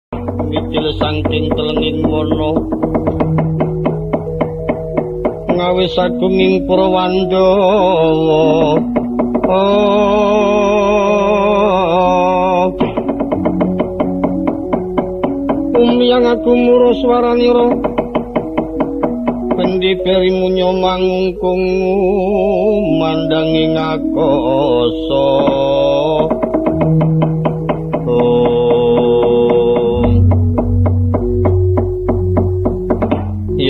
Ngicil saking telenging mono ngawe sagunging Purwandawa umyang aku muro swaranira pendi perimunyo mangungkung mandanging akasa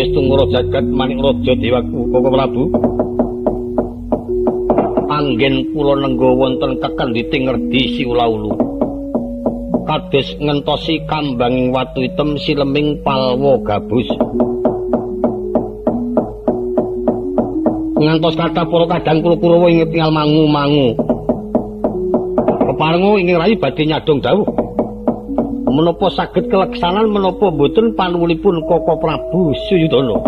Tungura jagat manik raja dewaku Koko Prabu anggen kula nengga wonten kekenditing ngerdi siula-ulu kados ngentosi kambanging watu item sileming palwa gabus ngantos kathah para kadang kula Kurawa ing tingal mangu-mangu keparenga ing rayi badhe nyadong dawuh menapa saged keleksanan menapa boten panuwunipun Koko Prabu Suyudana.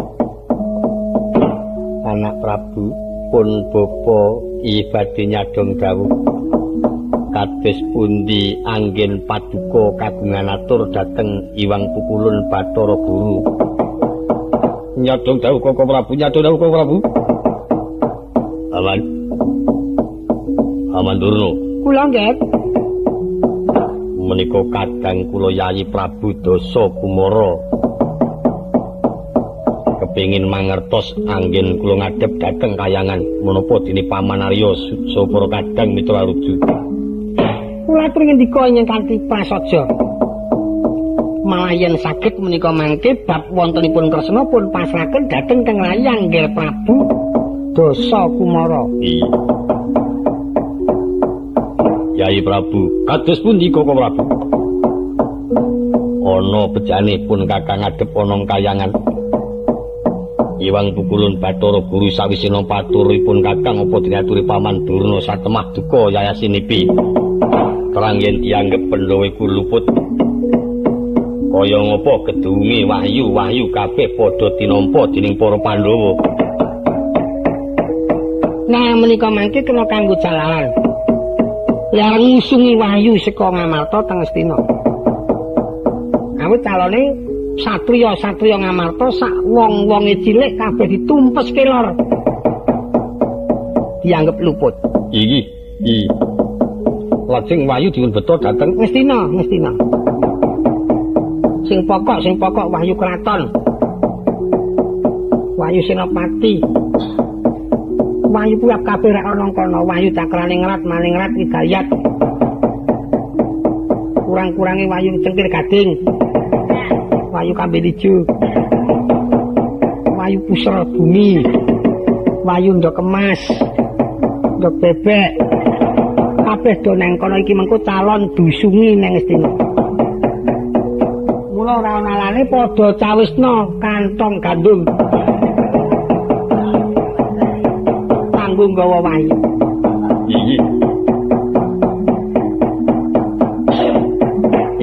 Anak Prabu pun bapa badhe nyadong dawuh kados pundi anggen paduka kagungan atur dhateng Iwang Pukulun Bathara Guru. Nyadong dawuh Koko Prabu, nyadong dawuh Koko Prabu. Aman Durna. Kula nggih. Menika kadang kula Yayi Prabu Dasa Kumara kepingin mangertos anggen kula ngadhep dhateng kayangan menapa dene Paman Arya saha para kadang mitra ruju. Kula atur ngendika ing kanthi prasaja. Malah yen saged menika mangke bab wontenipun Kresna pun pasrahaken dhateng teng layang Nger Prabu Dasa Kumara. Yayi Prabu, kados pundi Koko Prabu? Ana bejane pun kakang ngadhep ana kayangan. Iwang Pukulun Bathara Guru sawise nampa aturipun kakang apa dinaturi Paman Durna satemah duka yayasinipi. Terang yen dianggep pendhawa iku luput. Kaya ngapa gedunge wahyu kabeh padha tinampa dening para Pandhawa. Nah menika mangke kena kanggo jalaran. Yang ngusungi wahyu saka Ngamarta teng Astina. Awit calone satriya Ngamarta sak wong-wonge cilik kabeh ditumpes kelor. Dianggep luput. Iki. Lajeng wahyu dipun beto dhateng Astina. Sing pokok wahyu kraton. Wahyu Senopati. Wahyu kuwi kabeh rek ana kono, wahyu cakrane ngrat malingrat Hidayat. Kurang-kurange wahyu cengkir gading. Wahyu Kambil Ijo. Wahyu Pusra Bumi. Wahyu Ndok Emas. Ndok Bebek. Kabeh do nang kono iki mengko calon dusungi nang Astina. Mula ora ana alane padha cawisna kantong gandum. Nggawa wahyu. Iki.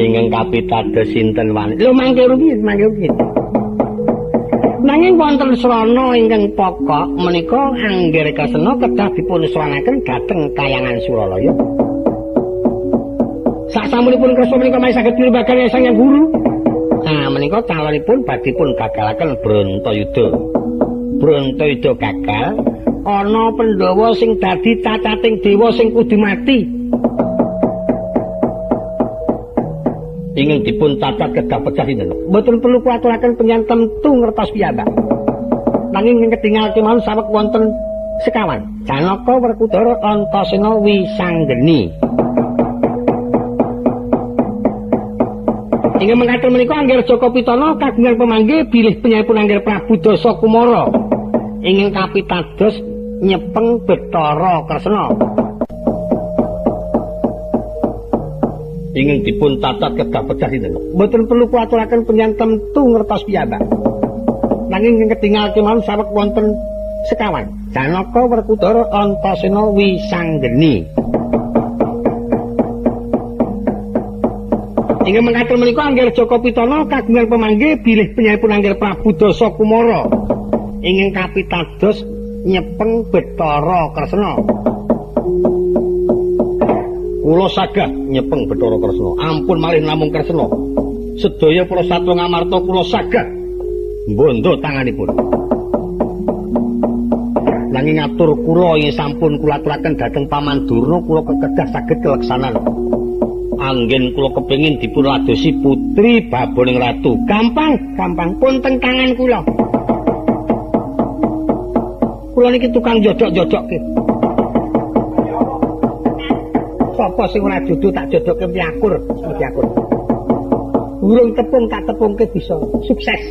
Ingkang kapitados sinten wani? Lho mangke rumiyin. Nanging wonten srana ingkang pokok menika Angger Kresna kedah dipun suwanaken dhateng kayangan Suralaya. Sasampunipun Kresna menika mari saged pirebagan Sang Hyang Guru. Nah menika calonipun badhe pun gagalaken Brantayuda. Brantayuda gagal. Ana Pandhawa sing dadi cacating dewa sing kudu mati. Ingin dipun cacat kedah pecah sinten. Mboten perlu kuaturaken penyan temtu ngertos piyambak. Nanging ing ketingal kemawon saweg wonten sekawan. Janaka Werkudara Antasena Wisanggeni. Inggih mengkaten menika Angger Jaka Pitana kagungan pamanggih bilih penyayipun Angger Prabu Dasa Kumara. Ingin kapitados nyepeng Bathara Kresna. Ingin dipun cacat kedah pecah sinten. Mboten perlu kuaturaken penyan temtu ngertos piyambak. Nanging ing ketingal kemawon saweg wonten sekawan. Janaka Werkudara Antasena Wisanggeni. Inggih mengkaten menika Angger Jaka Pitana kagungan pamanggih bilih penyayipun Angger Prabu Dasa Kumara. Ingin kapitados nyepeng Bathara Kresna. Kula sagah nyepeng Bathara Kresna. Ampun malih namung Kresna. sedaya para satwa ngamarta kula saged mbondo tanganipun. Nanging ngatur kula ing sampun kula aturaken dhateng Paman Durna kula kedah saged keleksanan. Anggen kula kepengin dipun ladosi putri baboning ratu. Gampang pun teng tangan kula. Kula niki tukang jodhok-jodhokke. Sapa sing ora dudu tak jodhokke piakur. Urung tepung tak tepungke bisa sukses.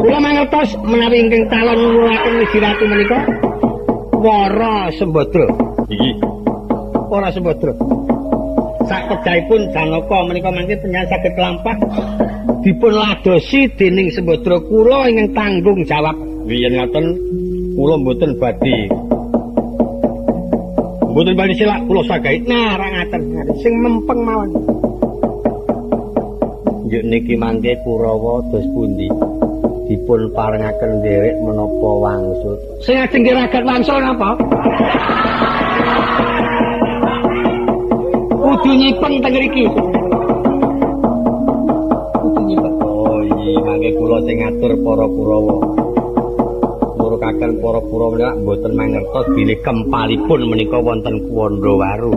Kula mangertos menawi ingkang calon ngulaken Widi Ratu menika Wara Sembadra. Iki Wara Sembadra. Sakedahipun Janaka menika mangke penyanyi saged lampah dipun ladosi dening Sembadra kula ingkang tanggung jawab. yen ngaten kula mboten badhe silak kula sagahi. Nah, ra ngaten sing mempeng mawon. Nggih niki mangke Kurawa dos pundi? Dipun parengaken nderek menapa wangsul. Sing ajeng ragat wangsul napa? Kudu nyipeng teng mriki. Oh iya, mangke kula sing ngatur para Kurawa. Murukaken para Kurawa menika mboten mangertos bilih kempalipun menika wonten Kuwandawaru.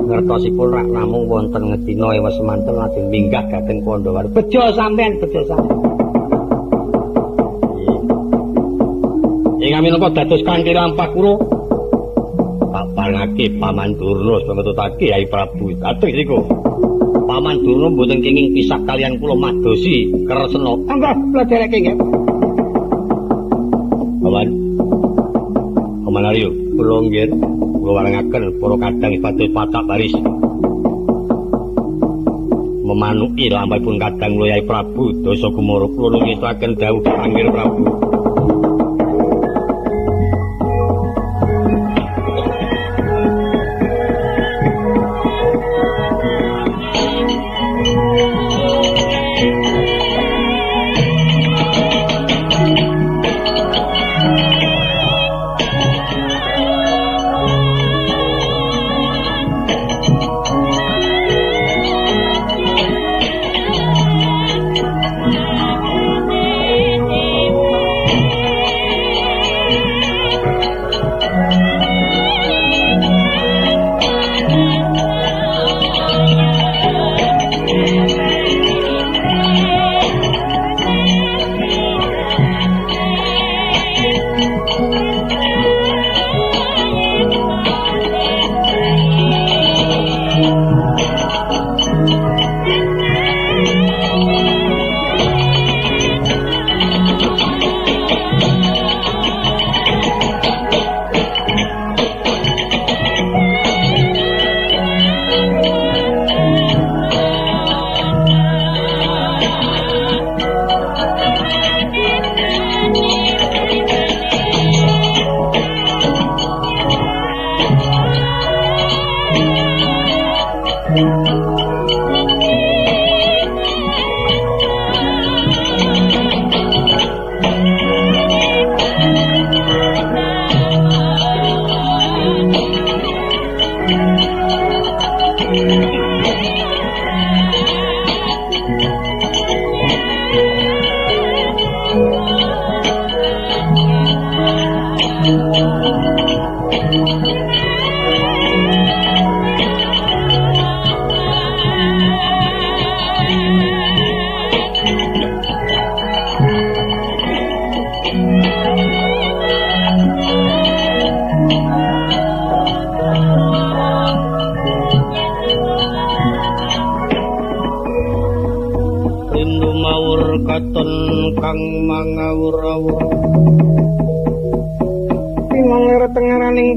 Ngertosipun rak namung wonten ngedina ewa semanten lajeng minggah dhateng Kuwandawaru. Bejo sampean. Ing minangka dados kanthi lampah kula paparengake Paman Durna ngetutake Hyai Prabu. Atur niku. Paman Durna mboten kenging pisah kalian kula madosi kresna. Angga kula dereke nggih. Paman Aryo, kula nggih kula warengaken para kadang ibadah patak baris. Memanuki lampahipun kadang kula Hyai Prabu Dasa Gumara kula nunggisaken dawuh panggih Prabu.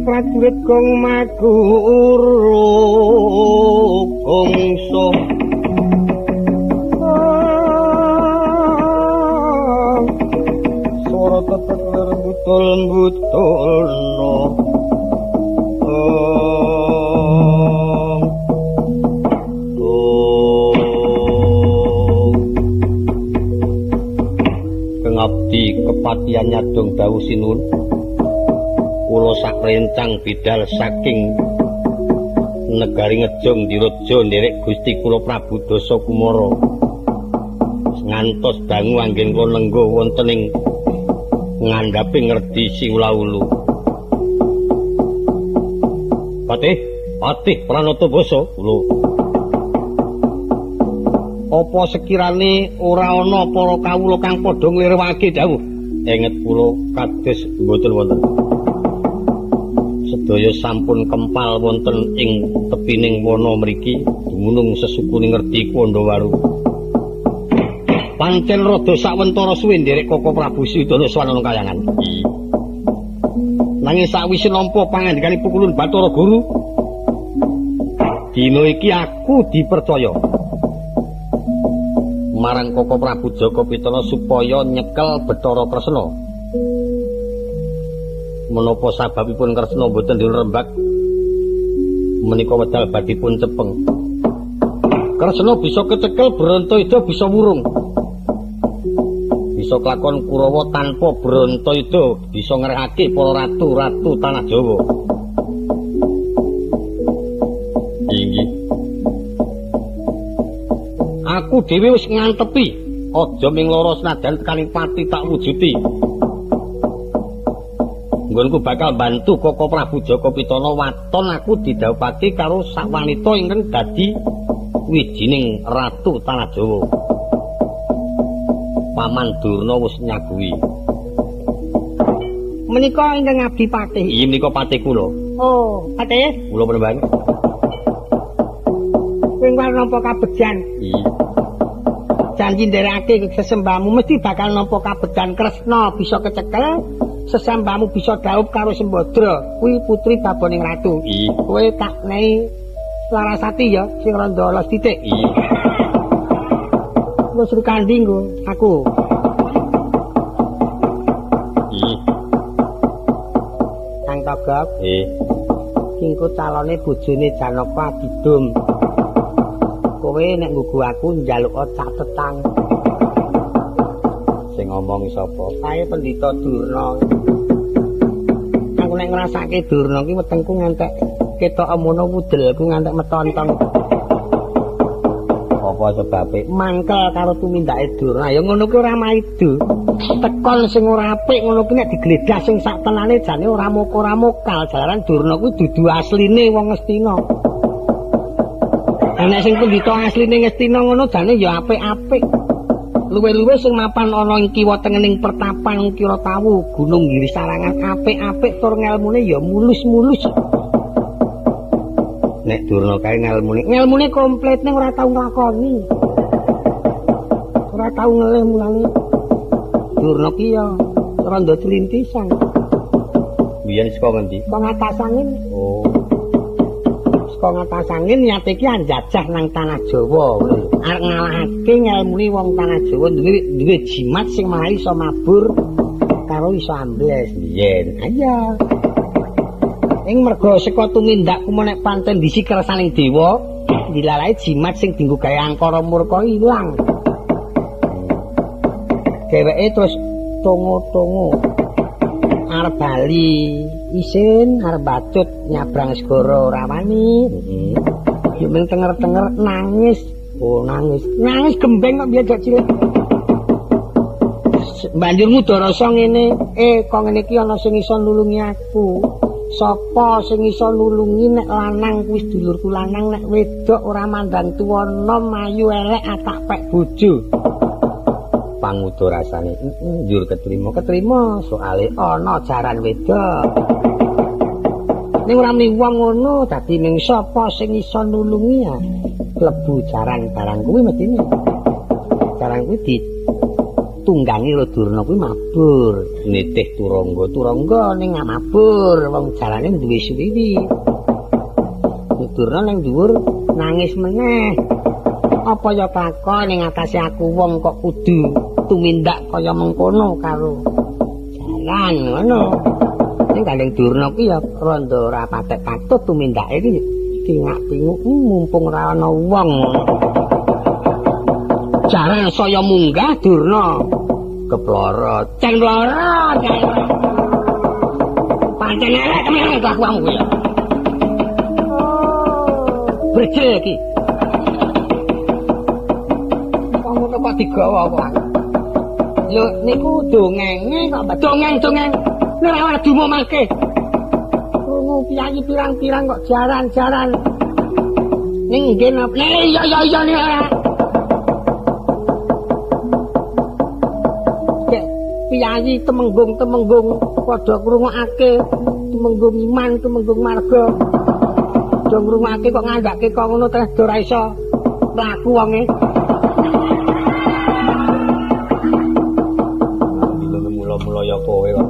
Prajurit gong maguru gongso suara tetek butul no kengabdi kepatian nyadong dawuh sinuwun kula sak rencang bidal saking negari ngejong diraja nderek Gusti kula Prabu Dasa Kumara ngantos dangu anggen kula lengguh wonten ing ngandhape ngerdi siula-ulu. Patih Pranata Basa kula. Apa sekirane ora ana para kawula kang padha nglirwake dawuh? Enget kula kados mboten wonten. Sedaya sampun kempal wonten ing tepining wana mriki dumunung sesukuning ngerti Kondawaru. Pancen rada sawentara suwe nderek Koko Prabu Sidana Swanana kayangan. Nanging sawise nampa pangandikaning Pukulun Bathara Guru, dina iki aku dipercaya marang Koko Prabu Jaka Pitana supaya nyekel Bathara Kresna. Menapa sababipun Kresna boten dirembak menika wedal badipun cepeng. Kresna bisa kecekel, Bratayuda bisa wurung. Bisa kelakon Kurawa tanpa Bratayuda bisa ngrehake para ratu-ratu tanah Jawa. Inggih. Aku dhewe wis ngantepi, aja ming lara senajan tekaning pati tak wujuti. Nggonku bakal bantu Koko Prabu Jaka Pitana waton aku didhawuhake karo sak wanita ingkang dadi wijining ratu tanah Jawa. Paman Durna wis nyaguhi. Menika ingkang abdi patih. Iya menika patih kula. Oh, patih? Kula penemban. Kowe nampa kabejan. Iya. Janji nderekake sesembahmu mesti bakal nampa kabejan. Kresna bisa kecekel, sesambahmu bisa dhaup karo Sembadra. Kuwi putri baboning ratu. Iya. Kowe tak nehi Larasati ya sing randa los titik. Iya. Wis rikandhi nggo aku. Iya. Kang Togog. Kingko calone bojone Janaka Abidum. Kowe nek nggugu aku njaluk catetan. Sing ngomong sapa? Kae Pendhita Durna. Aku nek ngrasake Durna ki wetengku ngantek ketok amono wudelku ngantek metontong. Apa sebabe? Mangkel karo tumindake Durna. Ya ngono ki ora maido. Tekon sing ora apik ngono ki nek digledah sing sak tenane jane ora mokal. Jalaran Durna kuwi dudu asline wong Ngastina. Nek sing pendhita asline Ngastina ngono jane ya apik-apik. Luwe-luwe sing mapan ana ing kiwa tengening pertapan Kiratawu, Gunung Girisarangan apik-apik tur ngelmune ya mulus-mulus. Nek Durna kae ngelmune komplit ning ora tau nglakoni. Ora tau ngelih mulane. Durna ki ya randa clintisan. Biyen saka ngendi? Saka ngatasangin. Oh. Saka ngatasangin niate ki anjajah nang tanah Jawa. Arep ngalahake ngelmune wong tanah Jawa duwe jimat sing malah iso mabur karo iso ambles. Biyen. Iya. Ing merga saka tumindak kumenek panten disi kersaning dewa, dilalahi jimat sing dienggo gawe angkara murka ilang. Dheweke terus tongo-tongo arep bali isin arep bacut nyabrang segara ora wani. Yo mung tenger-tenger nangis. Oh nangis gembeng kok biyen gak cilik. Banjur ngudarasa ngene, kok ngene iki ana sing iso nulungi aku. Sapa sing iso nulungi nek lanang wis dulurku lanang, nek wedok ora mandang tuwa nom ayu elek atak pek bojo. Pangudo rasane njur ketrima soale ana jaran wedok. Ning ora muni wong ngono dadi ning sapa sing iso nulungi ya klebu jaran barang kuwi medine. Jaran kuwi tunggangi lo Durna kuwi mabur nitih turangga ning mabur wong jarane duwe suwiwi. Durna ning dhuwur nangis meneh. Apa ya takon ning atase aku wong kok kudu tumindak kaya mengkono karo jaran ngono. Ning gandeng Durna kuwi ya randa ora patek patut tumindake iki tingak-tinguk mumpung ora ana wong. Jaran saya munggah Durna keplorot. Cen plorot. Pancen elek temen kelakuanmu kuwi. Brejel iki. Wong ngono kok digawa kok. Lho niku dongenge kok dongeng-dongeng ora dumomake. Krungu piyayi pirang-pirang kok jaran-jaran. Ning nggih napa? Iya nih. Piyayi temenggung padha ngrungokake temenggung iman, temenggung marga. Do ngrungokake kok ngandhake kok ngono terus ora iso mlaku wonge. Mula-mula ya kowe kok.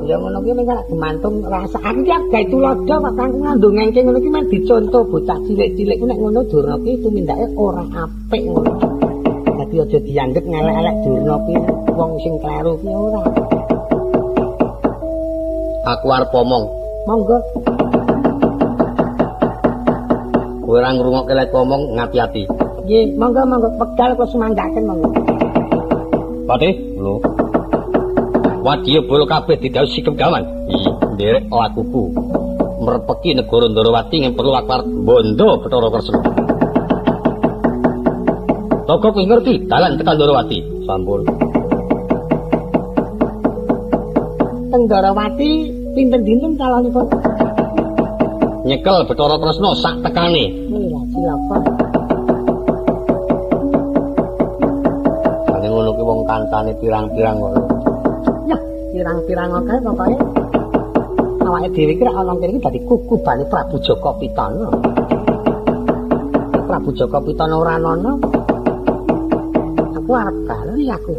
Ya ngono ki nek gumantung rasane ki gawe tulodo kok kang ngandungake ngono ki men dicontoh bocah cilik-cilik nek ngono Durna ki tumindake ora apik ngono. Dadi aja dianggep ngelek-elek Durna ki wong sing kleru ki ora. Aku arep omong. Monggo. Kowe ora ngrungokke lek omong ngati-ati. Nggih, monggo pegal kok semanggaken monggo. Patih, lho. Wadya bolo kabeh didhawuhi sikep gawan. Nderek lakuku. Merepeki negara Ndarawati ing perlu akbar bondo Bathara Kresna. Toko kuwi ngerti dalan tekan Ndarawati. Sampun. Teng Ndarawati pinten dinten kalonipun? Nyekel Bathara Kresna sak tekane. Lha cilaka. Sane ngono ki wong kancane pirang-pirang kok. Pirang-pirang akeh pokoke awake dhewe iki ana kene iki dadi kukubane Prabu Jaka Pitana. Prabu Jaka Pitana ora ana. Aku arep bali aku.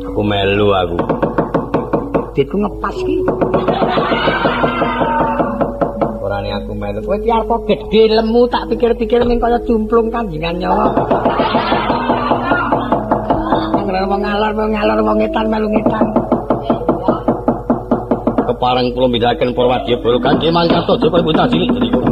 Aku melu aku. Ditku ngepas ki. Orane aku melu. Kowe ki arep gedhe lemu tak pikir-pikir ning kaya jumplung kanjingan nyawa. Wong ngalor wong etan melu ngetan. Kepareng kula midhaken para wadya bolo kanthi mangkasta Joko Putra cilik niku.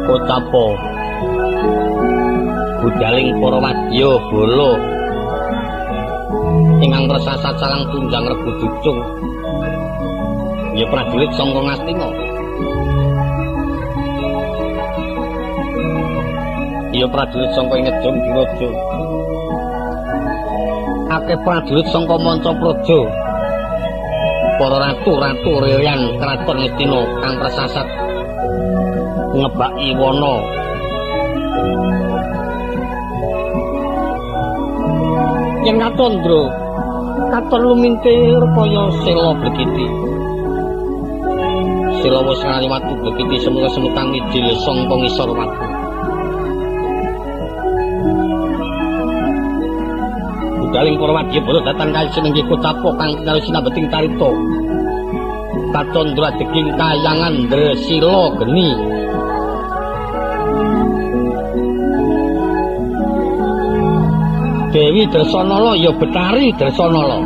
Kotapa budaling para wadya bolo ingkang tersasat salang tunjang regu jucung ya prajurit sangka Ngastina ya prajurit sangka Ngejong Diraja akeh prajurit sangka Mancapraja para ratu-ratu reyan kraton Ngastina kang tersasat ngebaki wana yen katondra katon luminte kaya sela blekiti sela wis ngali watu blekiti semut-semutang idil sangka ngisor watu budaling para wadya bolo datang kali senenggi Kotapa kang karo sinambeting carita katondra deging kayangan Dresila geni Dewi Dresanala ya Betari Dresanala.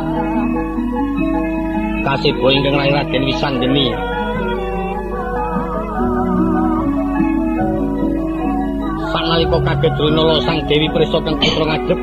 Kasibo ingkang lair Raden Wisanggeni. Sanalika kaget Drenala sang Dewi prisa kang putra ngadhep.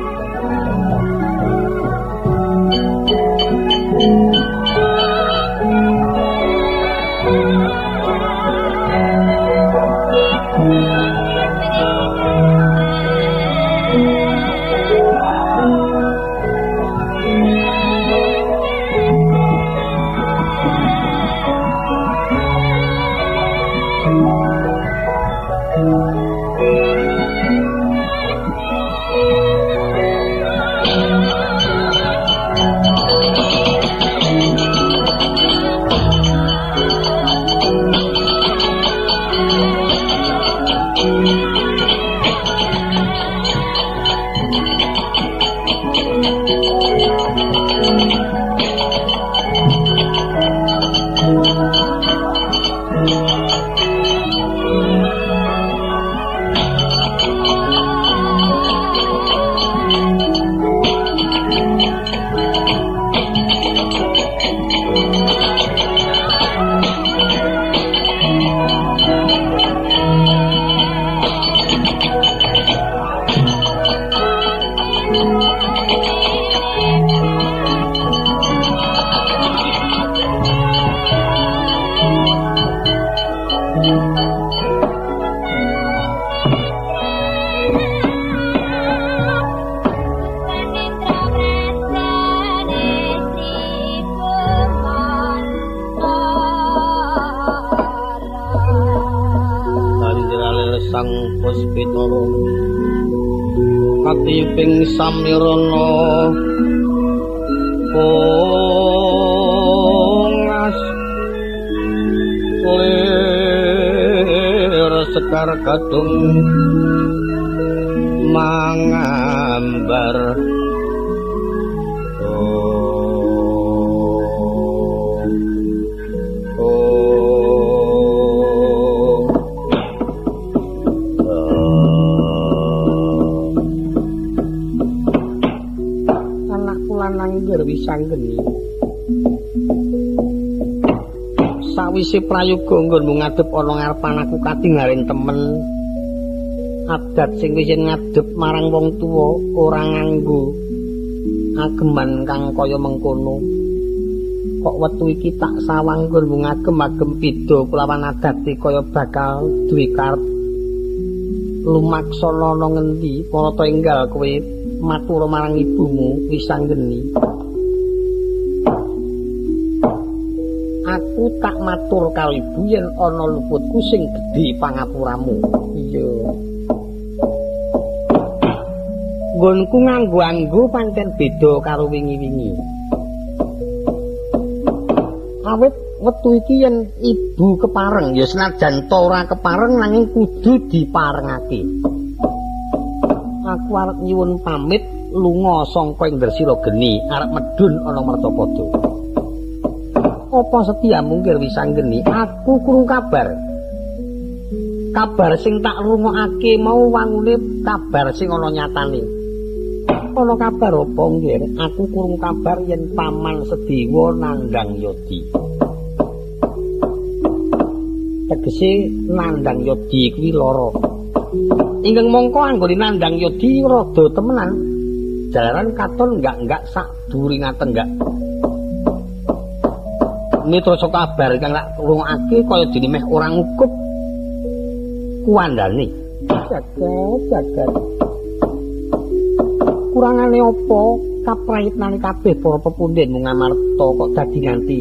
Katiping samirana pongas lir sekar kadung mangambar Wisanggeni sawise prayoga nggonmu ngadep ana ngarepan aku katingaling temen adat sing wis ngadep marang wong tuwa ora nganggo ageman kang kaya mengkono kok wektu iki tak sawang nggonmu ngagem-agem beda kelawan adate kaya bakal duwe karep lumaksana ana ngendi para enggal kowe matur marang ibumu Wisanggeni. Aku tak matur karo ibu yen ana luputku sing gedhe pangapuramu. Iya. Nggonku nganggo pancen beda karo wingi-wingi. Awit wektu iki yen ibu kepareng ya senajan to ora kepareng nanging kudu diparengake. Aku arep nyuwun pamit lunga sangka ing Dresira Geni arep medhun ana Mertapada. Apa setiamu nggih Wisanggeni? Aku krungu kabar. Kabar sing tak rungokake mau wangune kabar sing ana nyatane. Ana kabar apa nggih? Aku krungu kabar yen Paman Sedewa nandhang Yodi. Tegese nandhang Yodi kuwi lara. Ingkang mongko anggone nandhang Yodi rada temenan. Jalaran katon enggak sak dhuwuring atenggak. Mitroso kabar kang tak rungokake kaya dene meh ora ngukup kuandane. Jagat. Kurangane apa kaprayitnane kabeh para pepundhen mung ngamarta kok dadi nganti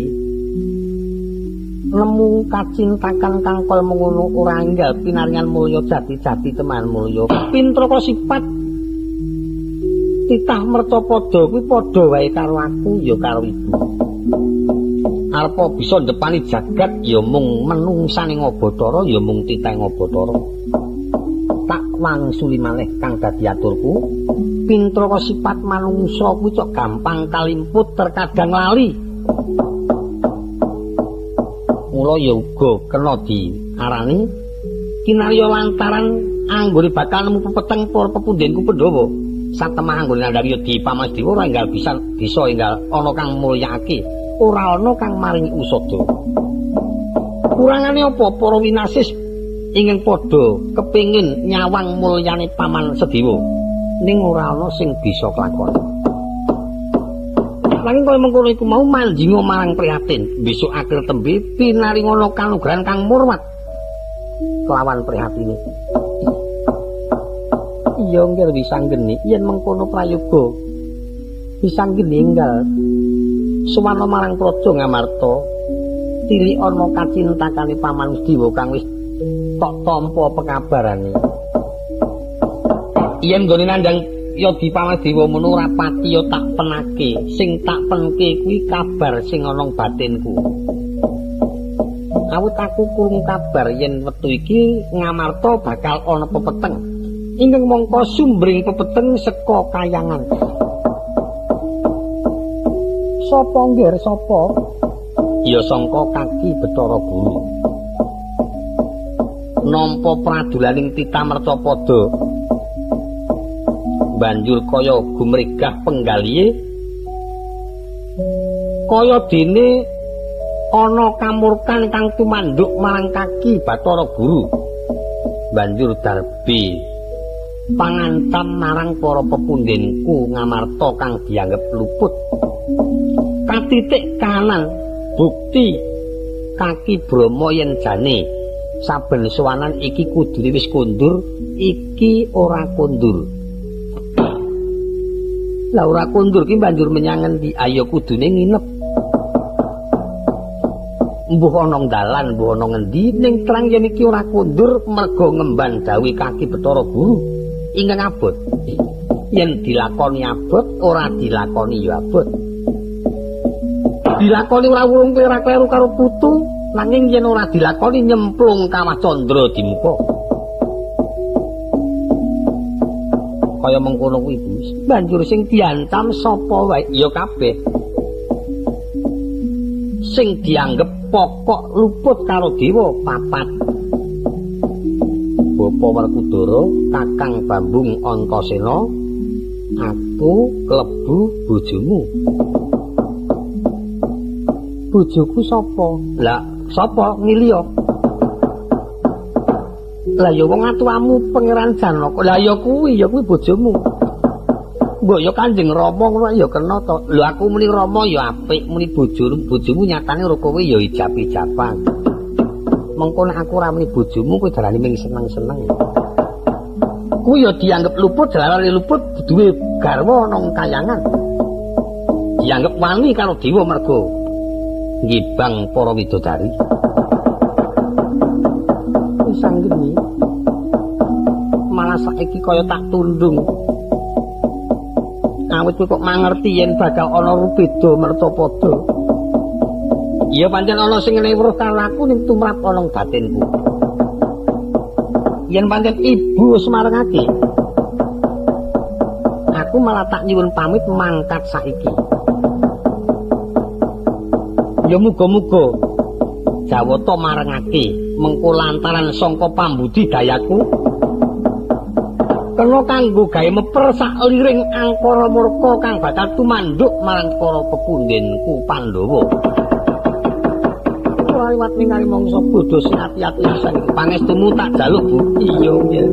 nemu kacintakan kang kaya mengono ora enggal pinaringan mulya jati-jati teman mulya. Pintraka sifat titah Mertapada kuwi padha wae karo aku ya karo ibu. Arpa bisa ndepani jagat ya mung menungsane Ngabatara ya mung titah Ngabatara. Tak wangsuli malih kang dadi aturku. Pintraka sifat manungsa kuwi cok gampang kalimput terkadang lali. Mula ya uga kena diarani kinarya lantaran anggone bakal nemu pepeteng para pepundhenku Pandhawa. Satemah anggone nandhang Yodi Paman Sedewa ora enggal bisa enggal ana kang mulyakake. Ora ana kang maringi usada. Kurangane apa para winasis ingkang padha kepengin nyawang mulyane Paman Sedewa ning ora ana sing bisa kelakon. Nanging kaya mengkono iku mau manjinga marang prihatin besok akhir tembe pinaringana kanugrahan kang murmat. kelawan prihatine. Iya nggih Wisanggeni, yen mengkono prayoga Wisanggeni enggal suwana marang Praja Ngamarta tili ana kacintakane Paman Dewa kang wis tok tampa pekabarane. Yen nggone nandhang ya di Paman Dewa mono ora pati ya tak penake. Sing tak penke kuwi kabar sing ana ing batinku. Awit aku krungu kabar yen wektu iki Ngamarta bakal ana pepeteng. Ingkang mangka sumbring pepeteng saka Kayangan. Sapa nggih sapa? Ya sangka Kaki Bathara Guru. Nampa pradulaning Titamercapada. Banjur kaya gumregah penggalihe kaya dene ana kamurkan kang tumanduk marang Kaki Bathara Guru. Banjur darbe pangantam marang para pepundhenku Ngamarta kang dianggep luput. Katitik kanan bukti Kaki Brama yen jane saben sowanan iki kudune wis kondur, iki ora kondur. Lah ora kondur ki banjur menyang endi? Ayo kudune nginep. Mbuh ana dalan, mbuh ana ngendi ning terang yen iki ora kondur merga ngemban dawuh Kaki Bathara Guru. Ingkang abot. Yen dilakoni abot, ora dilakoni ya abot. Dilakoni ora wulung ora kleru karo putu, nanging yen ora dilakoni nyemplung kawah candra di muka. Kaya mengkono kuwi Bu. Banjur sing diancam sapa wae ya kabeh. Sing dianggep pokok luput karo dewa papat. Bapa Werkudara, Kakang Bambung Antasena, aku klebu bojomu. Bojoku sapa? Lah, sapa ngiliya? Lah ya wong atuamu Pangeran Janaka. Lah ya kuwi bojomu. Mbok ya Kanjeng Rama ngono ya kena to. Lho aku muni Rama ya apik, muni bojomu nyatane karo kowe ya ijab-ijaban. Mengko nek aku ora muni bojomu kowe darani ming seneng-seneng. Kuwi ya dianggep luput, dalalane luput duwe garwa nang Kayangan. Dianggep wani karo dewa merga ngibang para widodari. Wisanggeni malah saiki kaya tak tundung. Awit kowe kok mangerti yen bakal ana rubeda mertapada. Ya pancen ana sing newruh karo aku ning tumrap ana ing batinku. Yen pancen ibu semarengake, aku malah tak nyuwun pamit mangkat saiki. Ya muga-muga Jawata marengake mengko lantaran sangka pambudidayaku kena kanggo gawe meper sak liring angkara murka kang bakal tumanduk marang para pepundhenku Pandhawa. Ora liwat ningali mangsa bodho sing ati-ati pisan iki. Pangestumu tak jaluk, Bu. Iya, nggih.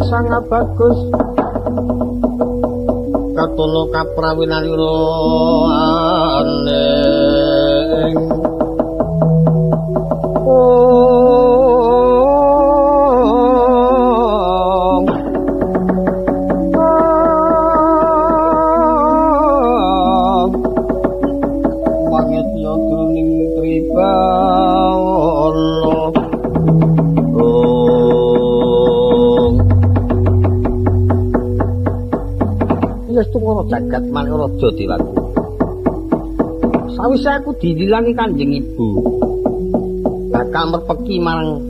Sangat bagus katono kaprawinanira aning Wis tuwa jagat manik raja Dewaku. Sawise aku didilangi Kanjeng Ibu, bakal merpeki marang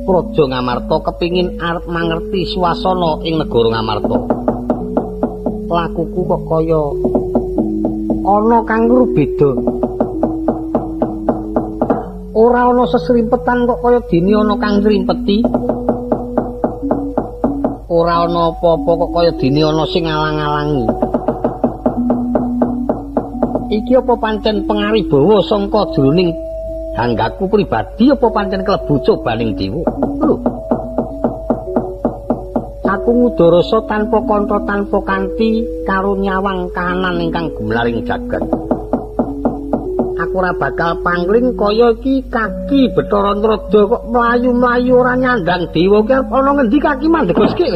Praja Ngamarta kepingin arep mangerti swasana ing negara Ngamarta. Lakuku kok kaya ana kang beda. Ora ana sesrimpetan kok kaya dene ana kang ngrimpeti. Ora ana apa-apa kok kaya dene ana sing ngalang-alangi. Iki apa pancen pangaribawa sangka jroning hanggaku pribadi apa pancen klebu cobaning dewa? Lho. Aku ngudarasa tanpa kanta tanpa kanthi karo nyawang kahanan ingkang gumlaring jagat. Aku ora bakal pangling kaya iki kaki Bathara Nrada kok mlayu-mlayu ora nyandang dewa ki arep ana ngendi kaki mandegoske.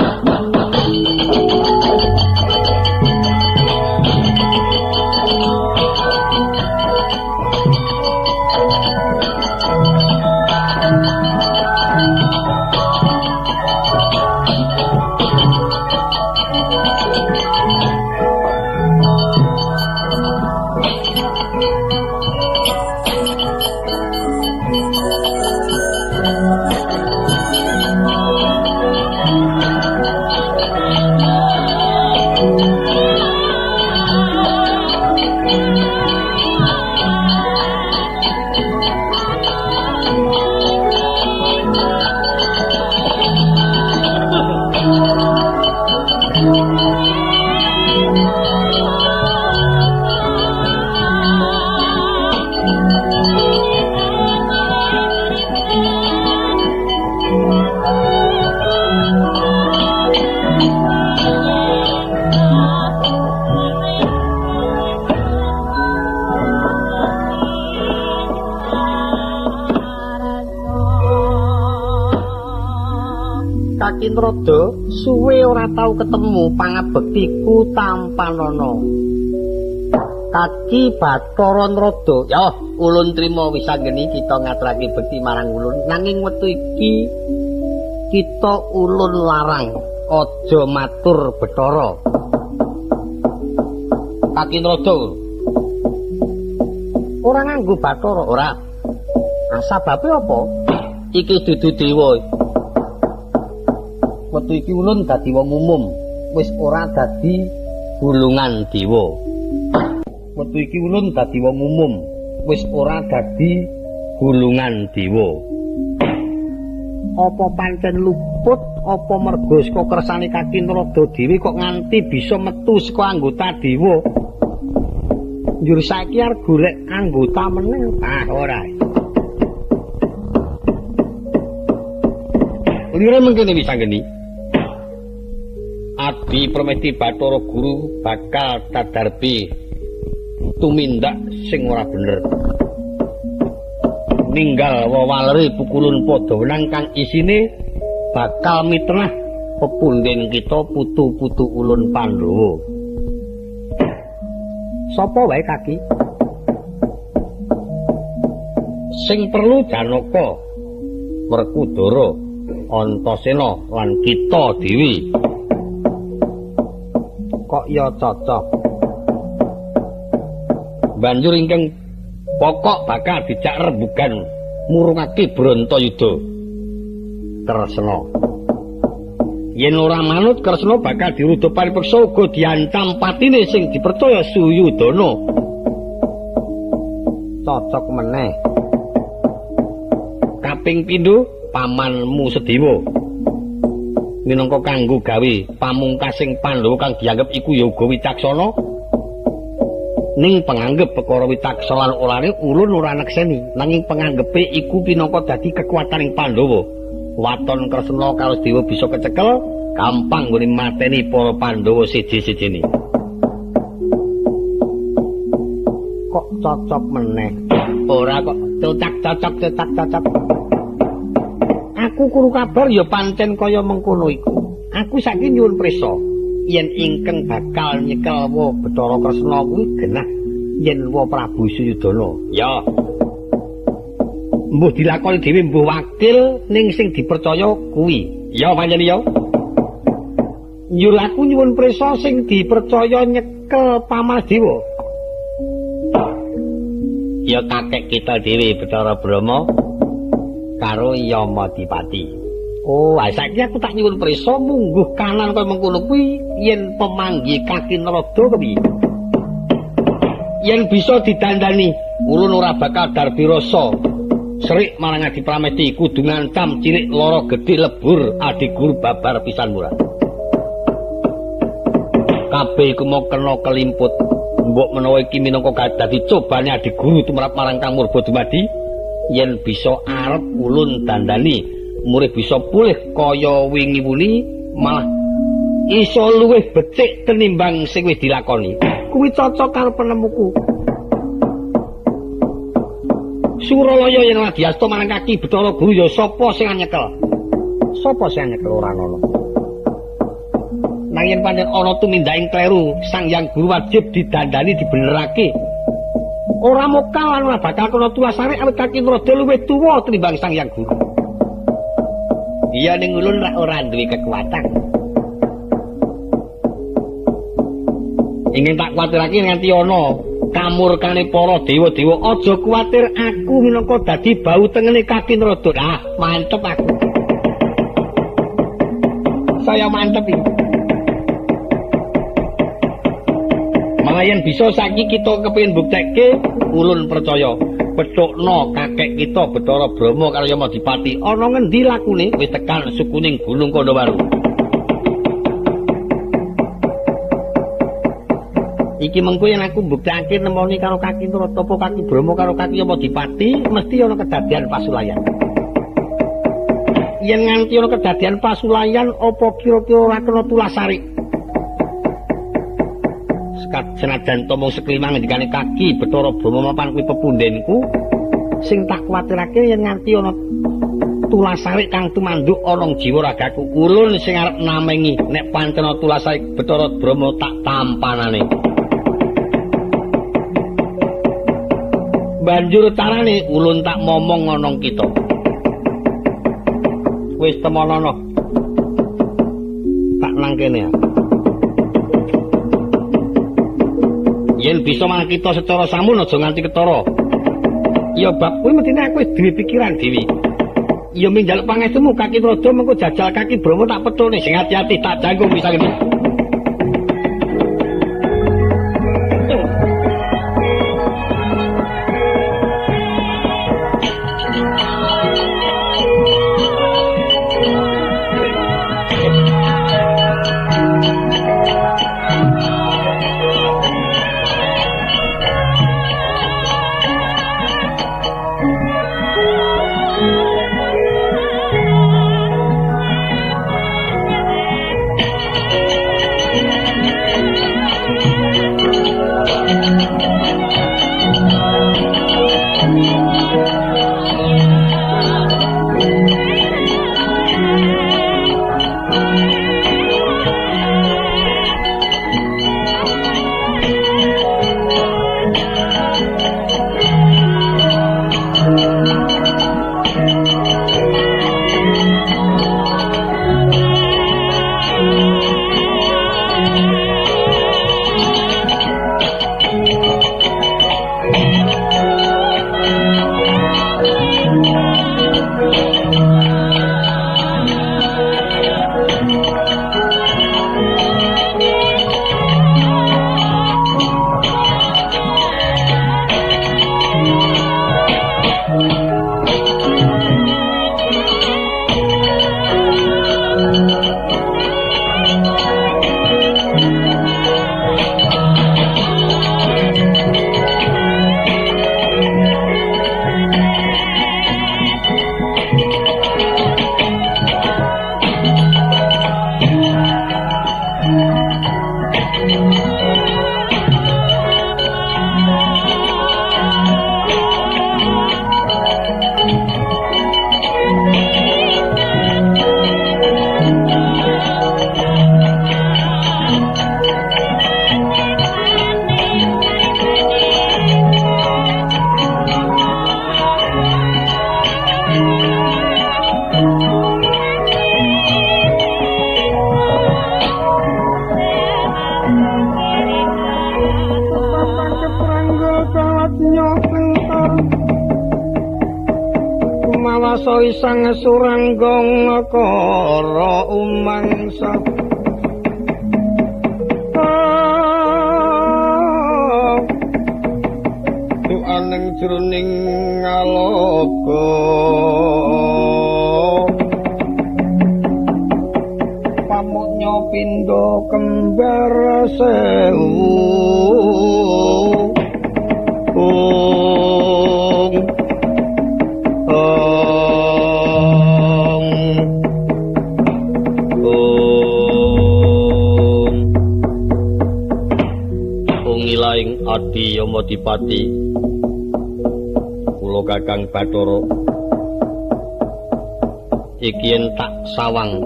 Indrada suwe ora tau ketemu pangabektiku tanpa nono. Kaki Bathara Nrada, ya ulun trima wisanggeni kita ngaturake bekti marang ulun. Nanging wektu iki kita ulun larang aja matur Bathara. Kaki Nrada ora nganggo Bathara, ora. Sababe apa? Iki dudu dewa. Wektu iki ulun dadi wong umum, wis ora dadi gulungan dewa. Wektu iki ulun dadi wong umum, wis ora dadi gulungan dewa. Apa pancen luput apa mergo saka kersane Kaki Nrada dhewe kok nganti bisa metu saka anggota dewa? Njur saiki arep golek anggota meneh. Ah, ora. Lire mengkene wisanggeni. Adi Permesti Bathara Guru bakal tadarbi tumindak sing ora bener. Ninggal wewaleri pukulun padha wenang kang isine bakal mitnah pepunden kita putu-putu ulun Pandhawa. Sapa wae Kaki? Sing perlu Janaka, Werkudara, Antasena lan kita dhewe. Kok ya cocok. Banjur ingkang pokok bakal dijak rembugan murungake Brantayuda. Kresna. Yen ora manut Kresna bakal diruda paripeksa uga diancam patine sing dipercaya Suyudana. Cocok meneh. Kaping pindho pamanmu Sedewa. Minangka kanggo gawe pamungkasing Pandhawa kang dianggep iku ya uga wicaksana ning panganggep perkara wicaksana lan olane ulun ora nekseni nanging panganggepe iku pinangka dadi kekuataning Pandhawa. Waton Kresna karo Dewa bisa kecekel gampang nggone mateni para Pandhawa siji-sijine. Kok cocok meneh. Ora kok cocok. Aku krungu kabar ya pancen kaya mengkono iku. Aku saiki nyuwun prisa yen ingkang bakal nyekel wa Bathara Kresna kuwi genah yen wa Prabu Suyudana. Ya. Mbuh dilakoni dhewe mbuh wakil ning sing dipercaya kuwi. Ya pancen ya. Nyuruh aku nyuwun prisa sing dipercaya nyekel Pamasdewa. Ya kakek kita dhewe Bathara Brahma karo Yamadipati. Oh, saiki aku tak nyuwun prisa mungguh kanan kaya mengkono kuwi yen pemanggih kaki nerada kepiye. Yen bisa didandani, ulun ora bakal darbi rasa serik marang Adi Pramesti kudu ngancam cilik lara gedhe lebur Adi Guru babar pisan murah. Kabeh iku mau kena kelimput. Mbok menawa iki minangka dadi cobane Adi Guru tumrap marang Kang Murba dumadi, yen bisa arep ulun dandani, murid bisa pulih kaya wingi wuli, malah iso luwih becik tenimbang sing wis dilakoni. Kuwi cocok karo penemuku. Suralaya yen lagi asta marang kaki Bathara Guru ya sapa sing nyekel? Sapa sing nyekel ora ana. Nang yen pancen ana tumindaking kleru, Sang Hyang Guru wajib didandani dibenerake. Ora mokal lan ora bakal kena tulasare awit kaki rada luwih tuwa tinimbang Sang Hyang Guru. Iya ning ulun ora duwe kekuatan. Ingin tak kuwatirake nganti ana kamurkane para dewa-dewa, aja kuwatir aku minangka dadi bau tengene kaki rada. Ah, mantep aku. Saya mantep iki. Yen bisa saiki kita kepengin buktekke, ulun percaya pethukna kakek kita Bathara Brahma karo Yamadipati ana ngendi lakune wis tekan sukuning Gunung Kandawaru. Iki mengko yen aku buktekake nemoni karo kaki Nrata apa kaki Brahma karo kaki Yamadipati mesti ana kedadian pasulayan. Yen nganti ana kedadian pasulayan apa kira-kira ora kena tulasari? Senajan tomong seklimang ngendikane kaki Bathara Brahma mapan kuwi pepundhenku sing tak kuwatirake yen nganti ana tulasare kang tumanduk ana jiwa ragaku ulun sing arep namengi nek pancen ana tulasare Bathara Brahma tak tampanane. Banjur carane ulun tak momong ana kita. Wis temono tak nang kene ya. Yen bisa malah kita secara samun aja nganti ketara. Ya bab kuwi mestine aku wis duwe pikiran dhewe. Ya ming njaluk pangestumu kaki rada mengko jajal kaki Brahma tak petune sing ati-ati tak janggung bisa ngene. isang suranggong kara umangsa tuaneng jroning ngaloka pamuknya pindha kembar sewu Ungilaing Adi Yamadipati kula Kakang Bathara iki yen tak sawang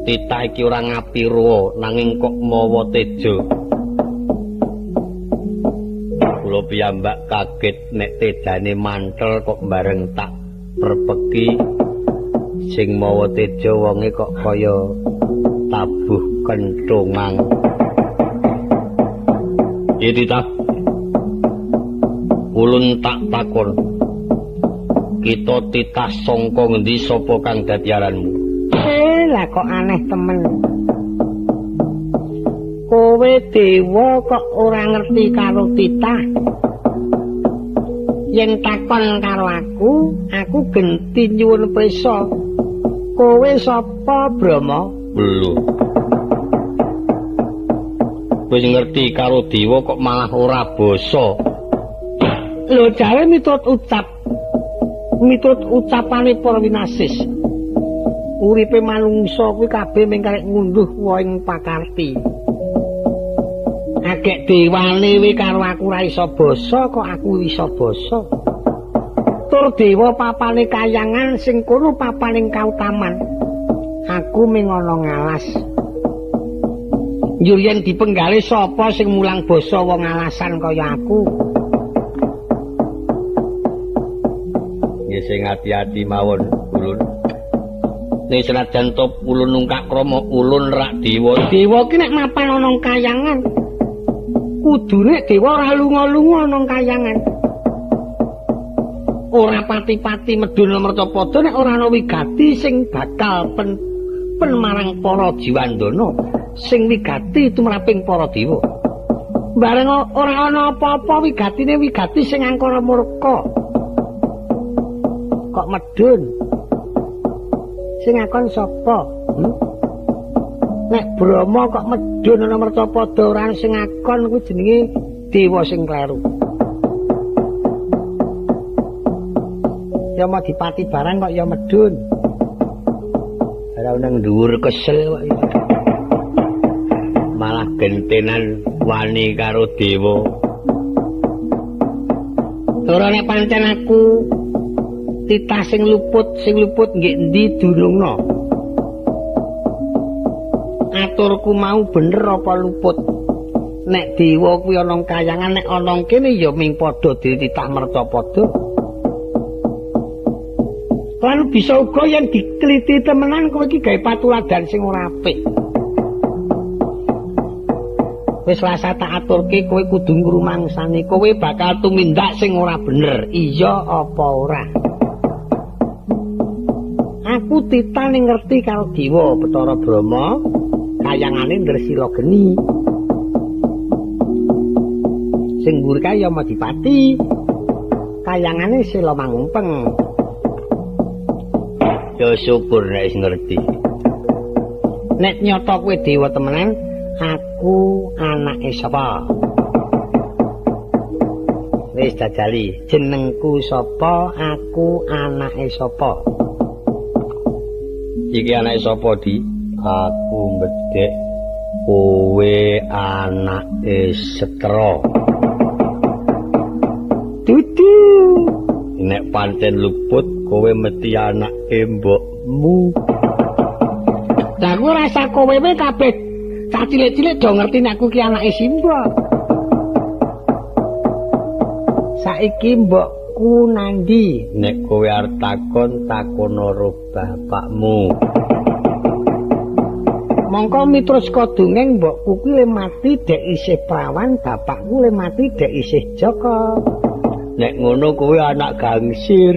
titah iki ora ngapira nanging kok mawa teja kula piyambak kaget nek tejane mantel kok bareng tak perpeki sing mawa teja wonge kok kaya tabuh kenthongang. Iki tak ulun tak takon kita titah sangka ngendi sapa kang dadi aranmu? Lah kok aneh temen. Kowe dewa kok ora ngerti karo titah. Yen takon karo aku genti nyuwun prisa. Kowe sapa, Brama? Lho. Kowe ngerti karo dewa kok malah ora basa. Lho jare miturut ucapane para winasis. Uripe manungsa kuwi kabeh mung karek ngunduh ing pakarti. Agek dewane wi karo aku ora iso basa kok aku iso basa. Tur dewa papane kayangan sing kono papaning kautaman. Aku mung ana ngalas. Njur yen dipenggali sapa sing mulang basa wong alasan kaya aku? Nggih sing ati-ati mawon, Ulun. Ning senajan to ulun nungkak krama ulun rak dewa. Dewa ki nek mapan ana kayangan. Kudune dewa ora lunga-lunga ana kayangan. Ora pati-pati medun Mercapada nek ora ana wigati sing bakal pen marang para jiwandana, sing wigati tumraping para dewa. Bareng ora ana apa-apa wigatine wigati sing angkara murka. Kok medun? Sing ngakon sapa? Nek Brama kok medun ana Mercapada ora sing ngakon kuwi jenenge dewa sing kleru. Ya Madipati barang kok ya medun. Ora nang dhuwur kesel kok. Malah gentenan wani karo dewa. Ora nek pancen aku titah sing luput nggih endi dunungna. Aturku mau bener apa luput? Nek dewa kuwi ana kayangan, nek ana kene ya ming padha dititah Mercapada. Lan bisa uga yen ditliti temenan kowe iki gawe patuladan sing ora apik. Wis rasa tak aturke kowe kudu ngrumangsani, kowe bakal tumindak sing ora bener. Iya apa ora? Aku titah ning ngerti karo dewa Bathara Brama, kayangane Ndresila geni. Sing mburi kae ya Madipati. Kayangane Sela Mangumpeng. Ya syukur nek wis ngerti. Nek nyoto kowe dewa temenan, aku anake sapa? Wis jajali, jenengku sapa, aku anake sapa? Iki anake sapa, Di? Aku mbedhek kowe anake Setra. Dudu. Nek pancen luput kowe mesti anake mbokmu. Lah aku rasa kowe kabeh cah cilik-cilik do ngerti nek aku ki anake Simba. Saiki mbokku nandi? Nek kowe arep takon karo bapakmu. Mongko miturut dongeng mbokku kuwi le mati dek isih prawan, bapakku le mati dek isih Jaka. Nek ngono kowe anak gangsir.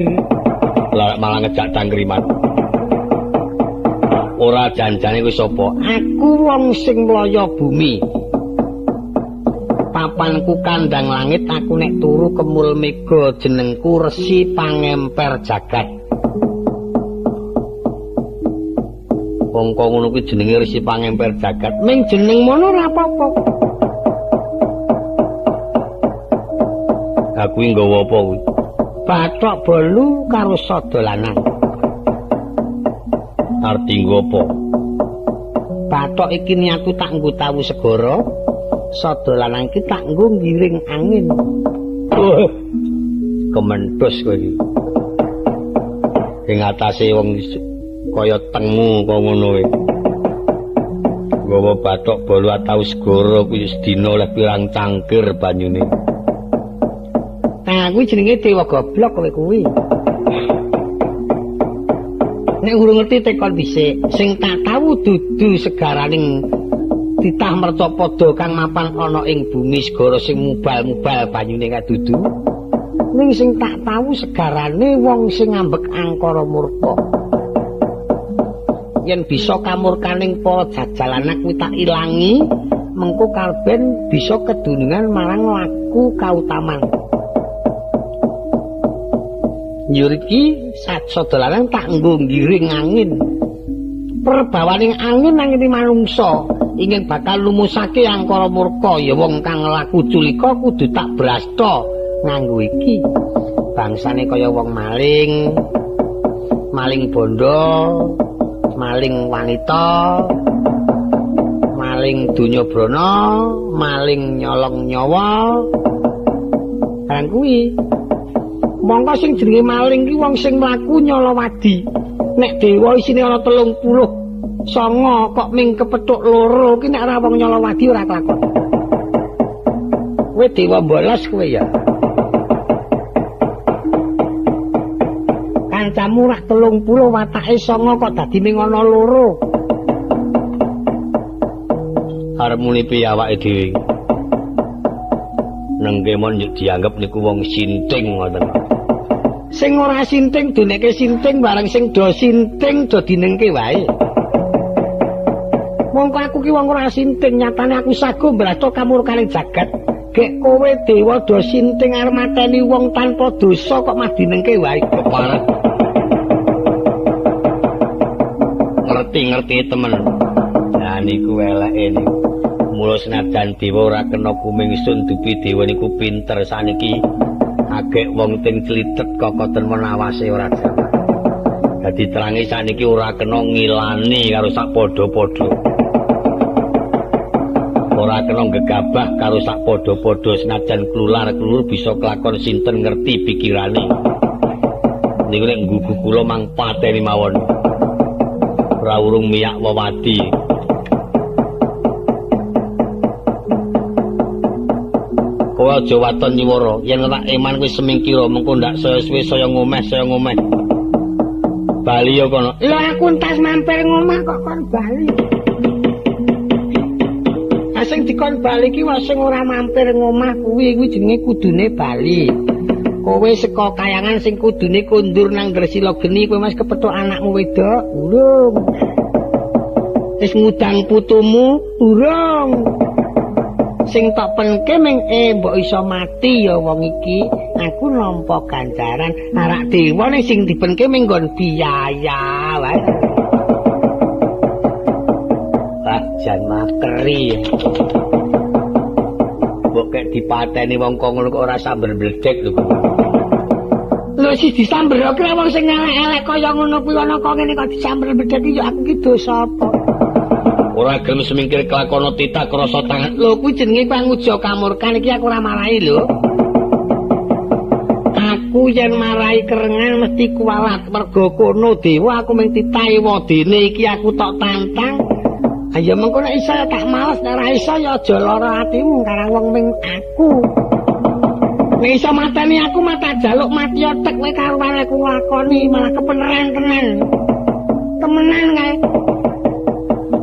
malah ngejak cangkriman. Ora janjane kuwi sapa? Aku wong sing mlaya bumi. Papanku kandang langit, aku nek turu kemul mega, jenengku Resi Pangemper Jagat. Wong kok ngono kuwi jenenge Resi Pangemper Jagat. Ming jeneng mono ora apa-apa. Aku iki nggawa apa kuwi? Bathok bolu karo sada lanang. Arti nggo apa? Bathok iki niatku tak nggo tawu segara, sada lanang iki tak nggo ngiring angin. Kementhus kowe iki. Ing atase wong kaya tengmu kok ngono kowe. Nggawa bathok bolu atau segara kuwi sedina oleh pirang cangkir banyune. Nah, kuwi jenenge dewa goblok kowe kuwi. Nek urung ngerti tekon dhisik, sing tak tahu dudu segaraning titah merca padha kang mapan ana ing bumi segara sing mubal-mubal banyune kadudu. Ning sing tak tahu segarane wong sing ngambek angkara murka. Yen bisa kamurkaning para jajalanak kuwi tak ilangi, mengko kalben bisa kedunungan marang laku kautaman. Yuriki sada lanang tak nggo ngiring angin. Perbawaning angin nanging manungsa ingin bakal lumusake angkara murka ya wong kang laku culika kudu tak brasta nganggo iki. Bangsane kaya wong maling, maling bondo, maling wanita, maling donya brana, maling nyolong nyawa. Kan kuwi mongko sing jenenge maling ki wong sing mlaku nyala wadi. Nek dewa isine ana 30 songo kok ming kepethuk loro ki nek ora wong nyala wadi ora kelakon. Kowe dewa bolos kowe ya. Kancamu rak 30 watake songo kok dadi ming ana loro. Arep muni piye awake dhewe. Nengkemon dianggep niku wong sinting ngoten. Sing ora sinting doneke sinting bareng sing do sinting do dinengke wae. Mongko aku ki wong ora sinting, nyatane aku sago mbrasta kamurkaning jagat. Gek kowe dewa do sinting arep mateni wong tanpa dosa kok mah dinengke wae kepareng. Ngerti temen. Lah niku eleke niku. Mula senajan dewa ora kena kumingsun dupi dewa niku pinter saniki. Agek wong ting clitet kokoten menawase ora jaman. Dadi terangi saniki ora kena ngilani karo sak padha-padha. Ora kena gegabah karo sak padha-padha senajan klular-klur bisa kelakon sinten ngerti pikirane. Niku nek nggugu kula mang pateni mawon. Ora urung miyak wewadi. Kowe aja waton nyiwara, yen tak eman kuwi semingkira mengko ndak suwe-suwe saya ngomeh. Bali ya kono. Lho aku entas mampir ngomah kok kon bali. Sing dikon bali ki wis sing ora mampir ngomah kuwi jenenge kudune bali. Kowe saka kayangan sing kudune kondur nang Gresila geni kowe mas kepethuk anakmu wedok. Urung. Wis ngudang putumu, urung. Sing tak penke ming mbok iso mati ya wong iki. Aku nampa ganjaran. Arak dewa ning sing dipenke ming nggon biaya wae. Jan makeri. Mbok kek dipateni wong kok ngono kok ora samber bledek lho. Lho sih disamber kok wong sing elek kaya ngono kuwi ana kok ngene kok disamber bledek ya aku ki dosa apa? Ora gelem semingkir kelakono titah krasa tangan. Lho kuwi jenenge panguja kamurkan iki aku ora marahi lho. Aku yen marahi kerengan mesti kuwalat merga kono dewa aku mung titahe wadene iki aku tok tantang. Ayo mengko nek iso tak males nek ora iso ya aja lara atimu karang wong ming aku. Nek iso mateni aku mata jaluk mati otek kowe karuan aku lakoni malah kepeneran tenan. Temenan kae.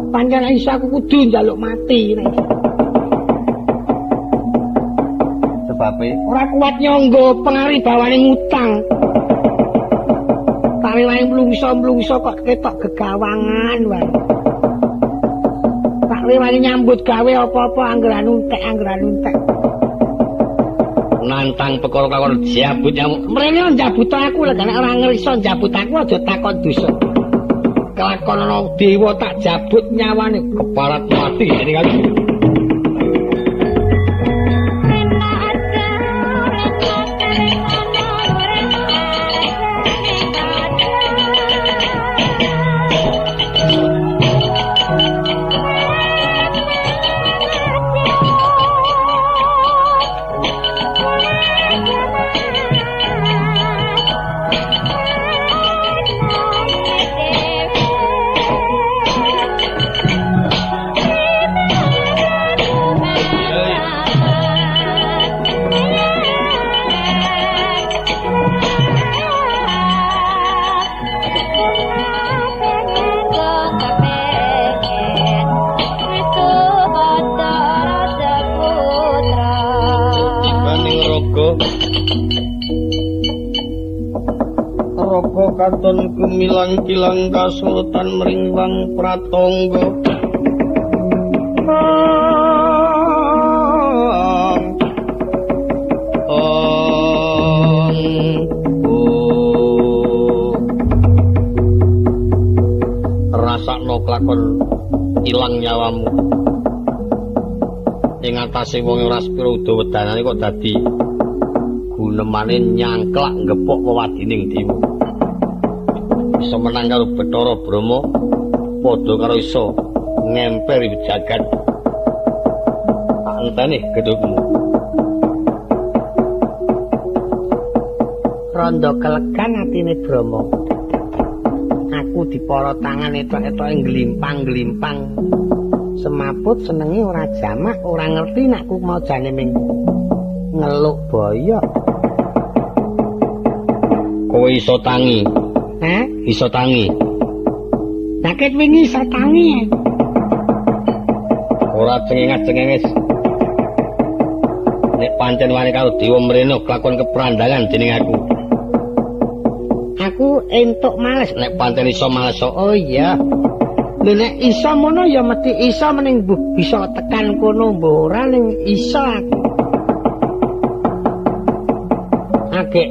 Pancen iso aku kudu njaluk mati nek. Sebabe ora kuat nyangga pengaribawane ngutang. gawe wae mlungso-mlungso kok ketok gegawangan wae. Tak wae nyambut gawe apa-apa anggeran untek. Nantang perkara kakon jabut nyamuk. Mrene njabut aku lek nek ora ngriso njabut aku aja takon dosa. Kelakon ana dewa tak jabut nyawane keparat mati ini kali. Raga katon gemilang-gilang kasultan mringwang pratangga. Rasakno kelakon ilang nyawamu. Ing atase wong ora sepira udawedanane kok dadi gunemane nyangklak ngepok wewadining dewa. Iso menang karo Bathara Brama padha karo iso ngemperi jagat. Tak enteni gedhukmu. Randa kelegan atine Brama. Aku dipara tangan etok-etoke glimpang-glimpang. Semaput senenge ora jamak, ora ngerti nek ku mau jane ming ngeluk boyok. Kowe iso tangi. Hah? Iso tangi. Nakit wingi iso tangi. Ora cengenges-cengenges. Nek pancen wani karo Dewa Mrena kelakon keprandangan dening aku. Aku entuk males. Nek pancen iso males. Oh iya. Lha nek iso mono ya mesti iso mening bisa tekan kono mbok ora ning iso aku. Agek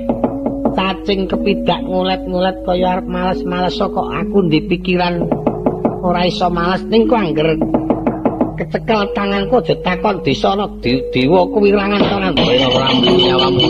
cacing kepidak ngulet-ngulet kaya arep males-males kok aku ndek pikiran ora iso males ning ku angger kecekel tanganku aja takon desa ana dewa kuwirangan tenan ora muni nyawamu.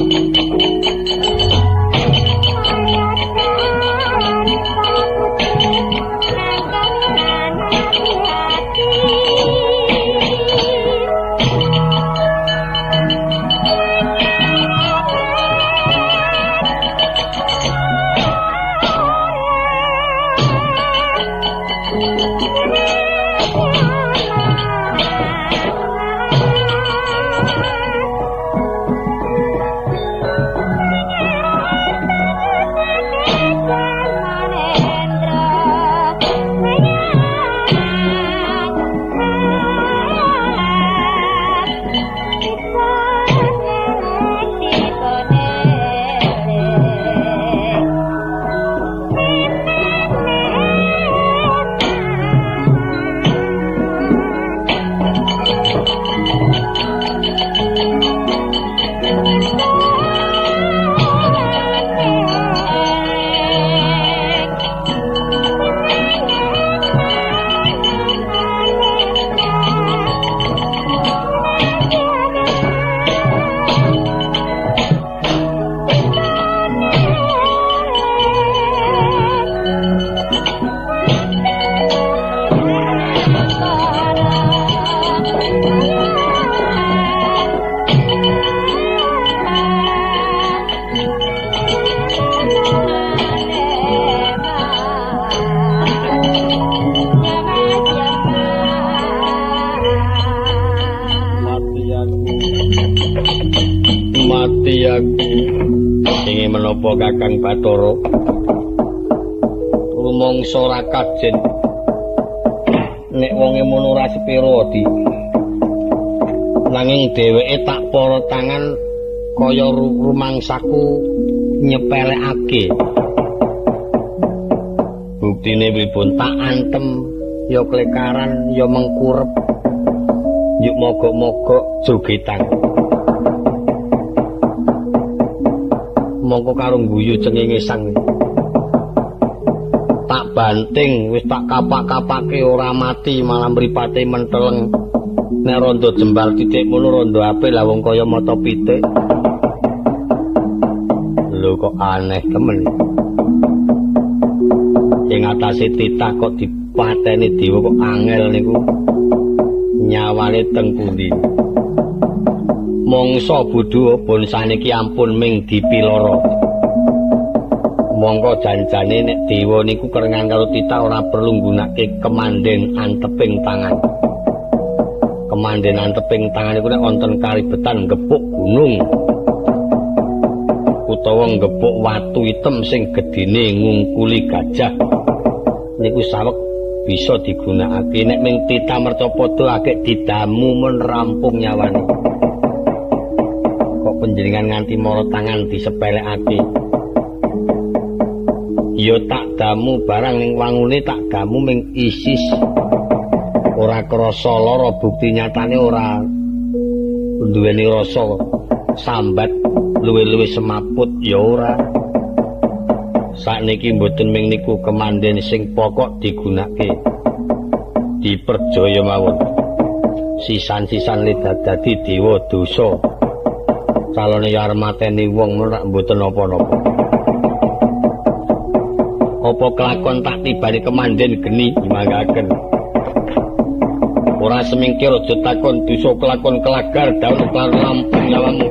Kakang Bathara rumangsa ora kajen nek wonge mono ora sepira di nanging dheweke tak para tangan kaya rumangsaku nyepelekake buktine pripun tak antem ya klekaran ya mengkurep yuk mogok-mogok jogetan mongko karo guyu cengenge sang tak banting wis tak kapak-kapake ora mati malah mripate menteleng nek rondo jembal titik mono rondo apik lah wong kaya mata pitik lho kok aneh temen ing atase titah kok dipateni dewa kok angel niku nyawane teng pundi mongso bodho pun saniki ampun ming dipiloro mongko janjane nek dewa niku kerengan karo titah ora perlu nggunakake kemanden anteping tangan kemanden anteping tangan iku nek wonten karibetan gepuk gunung utawa gepuk watu item sing gedine ngungkuli gajah niku saweg bisa digunakake nek ming titah mercapada akeh didamu men rampung nyawane kok panjenengan nganti mara tangan disepelekake ya tak damu barang ning wangune tak damu ming isis ora krasa lara bukti nyatane ora duweni rasa sambat luwih-luwih semaput ya ora sakniki mboten ming niku kemanden sing pokok digunakake diperjaya mawon sisan-sisan lidat dadi dewa dosa calone ya arep mateni wong ora mboten apa-apa apa kelakon tak tibane kemanden geni dimanggaken ora semingkir aja takon dosa kelakon kelagar daun kelar lampung nyawamu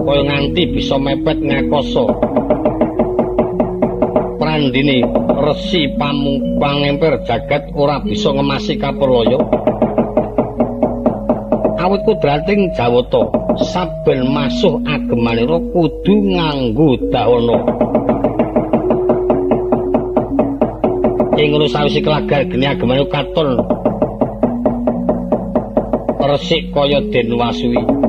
kaya nganti bisa mepet ngakoso prandine resi pamupang emper jagat ora bisa ngemasi kapurlaya awit kudrating jawata saben masuh agemanira kudu nganggo dahana ing ngono sawise kelagar geni agemane katon resik kaya den wasuwi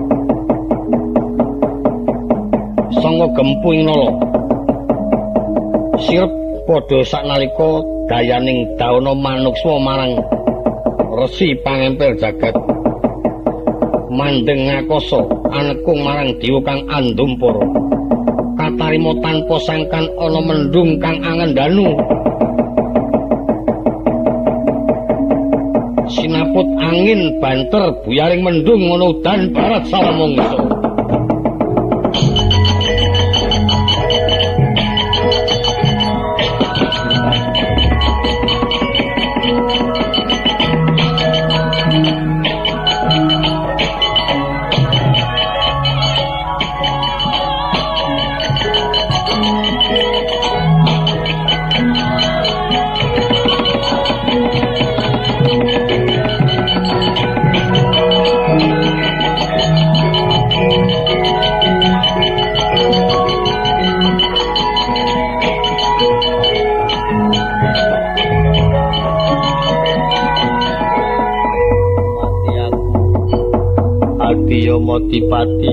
sanga gempu ing nala sirep padha saknalika dayaning dawana manukswa marang resi pangemper jagat mandeng ngakoso anekung marang dewa kang andumpara katarima tanpa sangkan ana mendung kang angendanu sinaput angin banter buyaring mendung ngono udan barat sawamangsa Matipati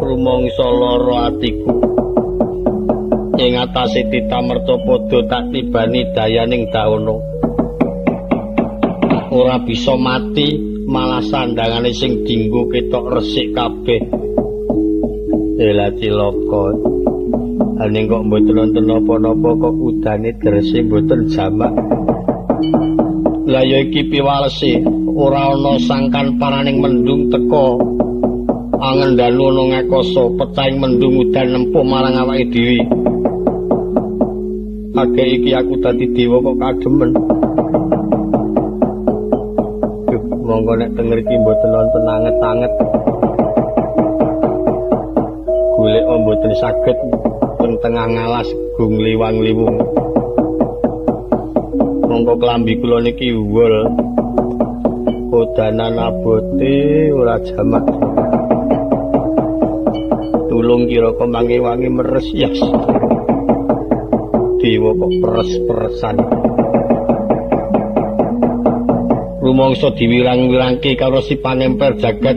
rumangsa lara atiku ing atase titah mercapada tak tibani dayaning dawana ora bisa mati malah sandangane sing dienggo ketok resik kabeh ela cilaka aning kok mboten wonten napa-napa kok udane dresik mboten jamak Lah ya iki piwalese ora ana sangkan paraning mendung teka angendanu ana ngakasa pecahing mendung udan nempuh marang awake dhewe. Agek iki aku dadi dewa kok kademen. Monggo nek teng mriki mboten wonten anget-anget. Golek mboten saged teng tengah ngalas gung liwang-liwung. Monggo klambi kula niki wol. Kodanan abote ora jamak. Tulung kira kemangke wangi meres yas. Dewa kok peres-peresan. Rumangsa diwirang-wirangke karo si panemper jagat.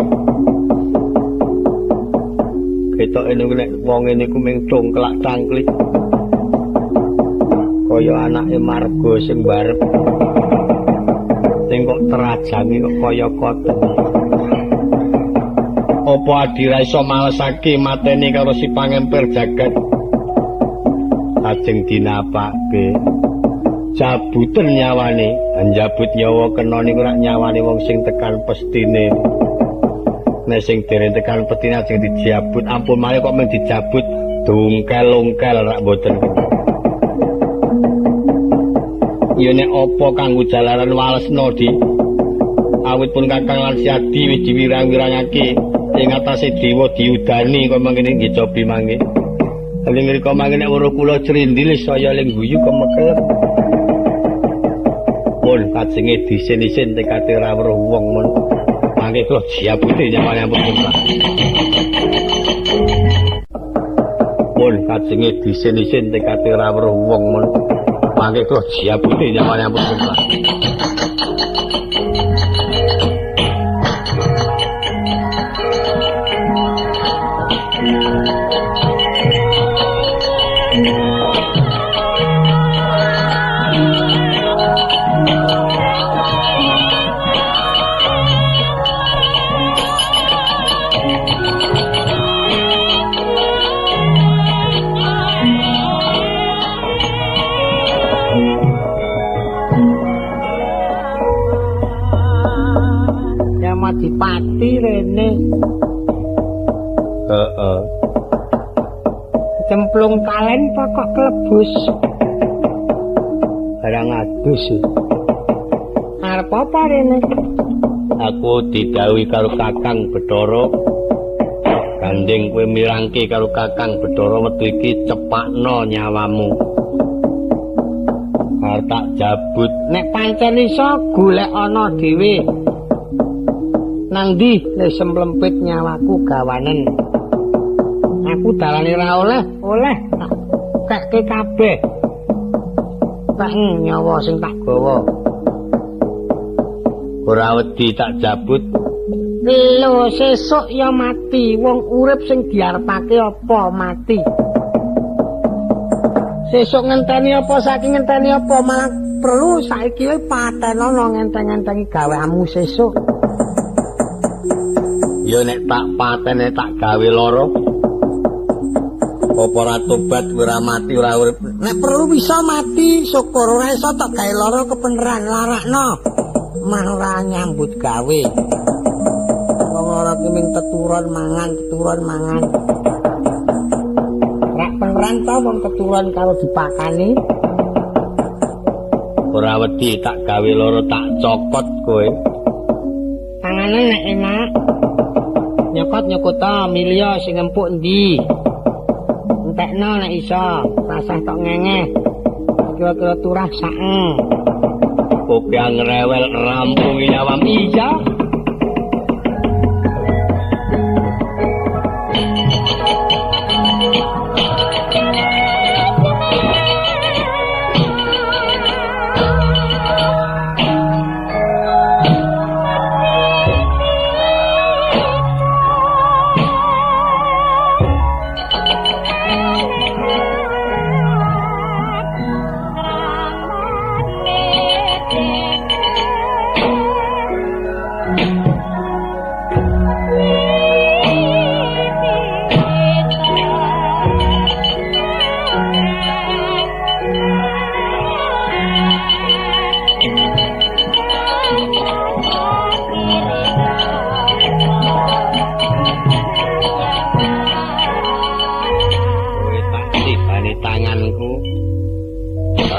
Ketoke nek wong ngene ku mung congklak cangklik. Kaya anake marga sing barep. Sing kok terajangi kok kaya koten. Apa adira iso malesake mateni karo si panemper jagat? Ajeng dinapake. Jabuten nyawane, njabut nyawa kena niku rak nyawane wong sing tekan pestine. Nek sing dereng tekan pestine ajeng dijabut, ampun male kok mung dijabut dungkel-ungkel rak mboten. Ya nek apa kanggo jalaran walesna di. Awit pun Kakang lan Siadi wis diwirang-wirangake ing atase dewa diudani kok mangkene nggih cobi mangke. Ning mriko mangke nek weruh kula crindil saya ling guyu kemekelep. Pun kajenge disin-isin tekate ora weruh wong mun. Mangke kula jiabute nyawane ampun Pak. Pun kajenge disin-isin tekate ora weruh wong mun. Mangke kula jiabute nyawane ampun Pak. Adipati rene. Heeh. Cemplung kalen pokok klebus. Barang adus. Arep apa rene? Aku didhawuhi karo Kakang Bathara. Gandeng kowe mirangke karo Kakang Bathara wektu iki cepakno nyawamu. Arep tak jabut. Nek pancen iso golek ana dhewe. Nang ndi le semplempit nyawaku gawanen. Aku dalane ra oleh kekke kabeh. Tak nyawa sing tak gawa. Ora wedi tak jabut. Lho sesuk ya mati, wong urip sing diarepake apa mati. Sesuk ngenteni apa saking ngenteni apa malah perlu saiki patenono ngenteng-entengi gaweanmu sesuk. Ya nek tak patene tak gawe lara. Apa ora tobat ora mati ora urip. Nek perlu bisa mati, syukur ora iso tak gawe lara kebeneran larakno. Mah ora nyambut gawe. Wong lara ki ming teturon mangan. Rak beneran ta wong teturon karo dipakani. Ora wedi tak gawe lara tak cokot kowe. Tangane nek enak. Nyokot milya sing empuk endi? Entekno nek iso, rasah tok ngengeh. Kira-kira turah saeng. Kowe ngrewel rampung nyawam iya.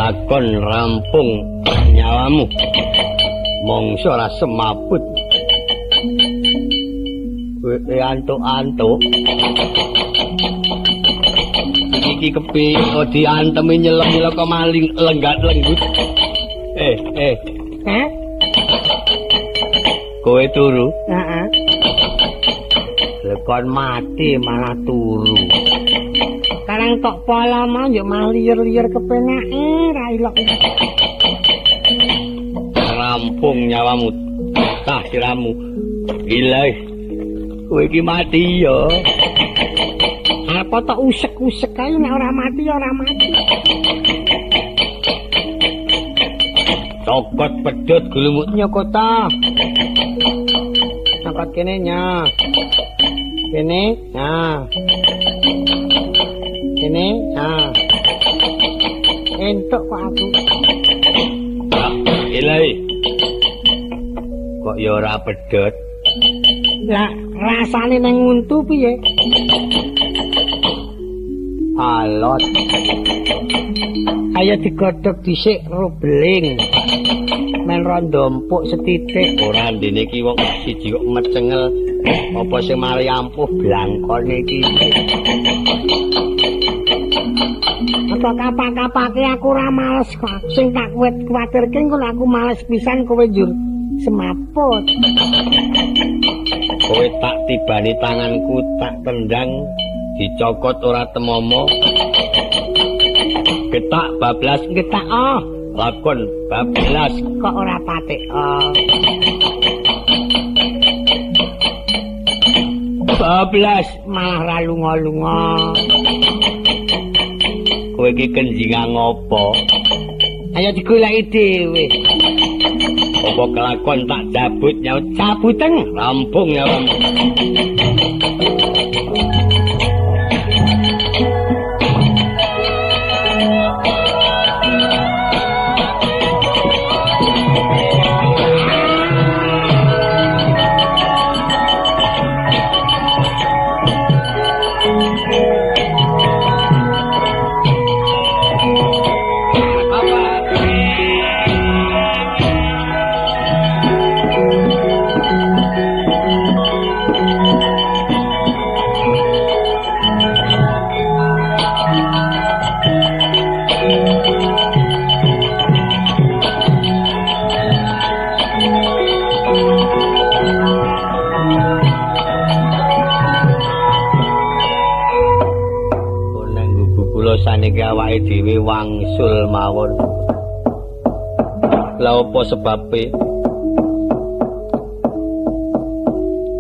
lakon rampung nyawamu mongso ora semaput kowe antuk-antuk iki kepi kok diantemi nyelem-nyelem kok maling lenggat-lenggut Hah? kowe turu Heeh. lekon mati malah turu Karang tok pola mau yo malah liyer-liyer kepenake ra ilok. rampung nyawamu tah siramu ilaih kowe iki mati ya Apa tok usek-usek kae nek ora mati ya ora mati. cokot pedhot gulumutnya kota Cokot kene nya. Kene, nah. Kene, nah. Entuk kok aku. ilaih kok ya ora pedhot Lah rasane nang nguntu piye? alot Ayo digodhog dhisik rubling. Men rondo empuk setitik. ora ndene iki wong siji kok mecengel apa sing mari ampuh blangkone iki Apa kapak-kapake aku ora males kok. Sing tak kuwatirke engko aku males pisan kowe njur semaput. kowe tak tibani tanganku tak tendang dicokot ora temomo getak bablas Getak oh, lakon bablas kok ora patik oh. bablas Malah ra lunga-lunga. kowe iki kenjingan ngopo Ayo digoleki dhewe. apa kelakon tak cabut nyaut Cabuteng. rampung nyawamu saniki awake dhewe wangsul mawon. Lha apa sebabe?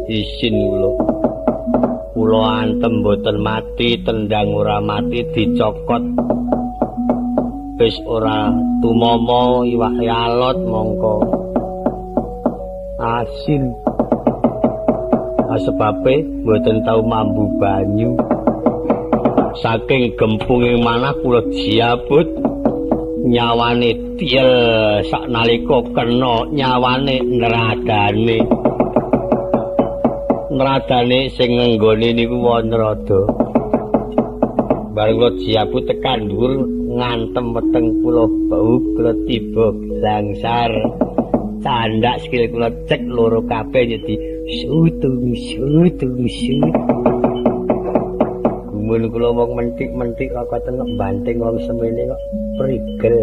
Isin kula. Kula antem boten mati, tendang ora mati, dicokot. Wis ora tumomo iwak alot mongko asin. Sebabe boten tau mambu banyu. Saking gempunging manah kula diabut nyawane tiel saknalika kena nyawane nradane sing ngenggone niku Wanrada. Bareng kula diabut tekan dhuwur ngantem weteng kula bau kula tiba langsar candak sikil kula cek loro kabeh jadi sutung mun kula wong mentik-mentik kok tenek banting wong semene kok prigel.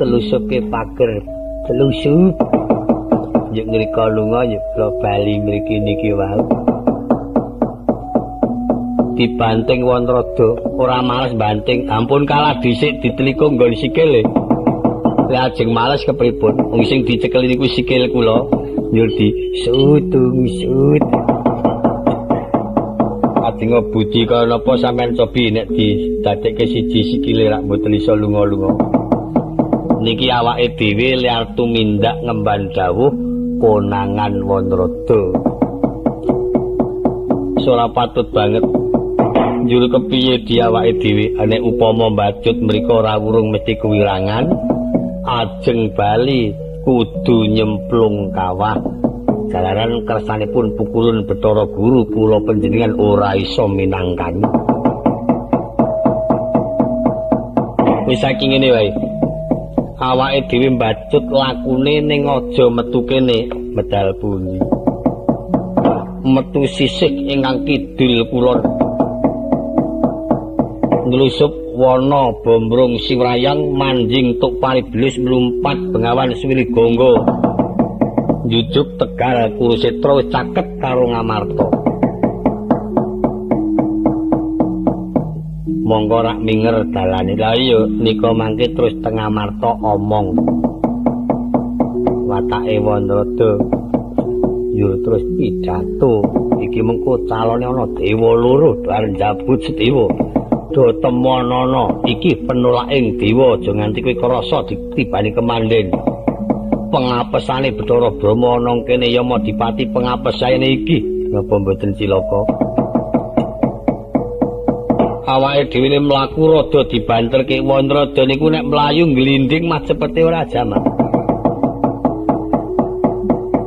Telusuke pager, telusuk. Nek ngrika lunga ya kula bali mriki niki wae. Dibanting Wanrada, ora males banting, ampun kalah dhisik diteliko nggon sikile. Lah ajeng males kepripun? Wong sing dicekel niku sikil kula, nyur di sutung. Adinga budi kaya napa sampean cobi nek didadekke siji sikile rak mboten iso lunga-lunga. Niki awake dhewe liar tumindak ngemban dawuh konangan Wanrada. Ora patut banget njur kepiye di awake dhewe nek upama mbacut mriko ora wurung mesti kewirangan ajeng bali kudu nyemplung kawah. Jalaran kersanipun pukulun Bathara Guru kula panjenengan ora iso minangkani. Wis saking ngene wae. Awake dhewe mbacut lakune ning aja metu kene medal pundi. Metu sisih ingkang kidul kulon. Nglusup wana bombrong siwrayang manjing tuk paribelis mlumpat bengawan suwili gonggo. Jujuk Tegal Kurusetra wis caket karo Ngamarta. Monggo rak minger dalane. Lah iya nika mangke terus teng Ngamarta omong. Watake Wandrada yo terus pidato. Iki mengko calone ana dewa loro arep njabut sedewa. Do temonana iki penolaking dewa aja nganti kowe krasa ditibani kemandhen. Pengapesane Bathara Brahma ana kene Yamadipati pengapesane iki napa mboten cilaka. Awake dhewe mlaku rada dibanterke Wandrada niku nek mlayu nglinding mah cepete ora jamak.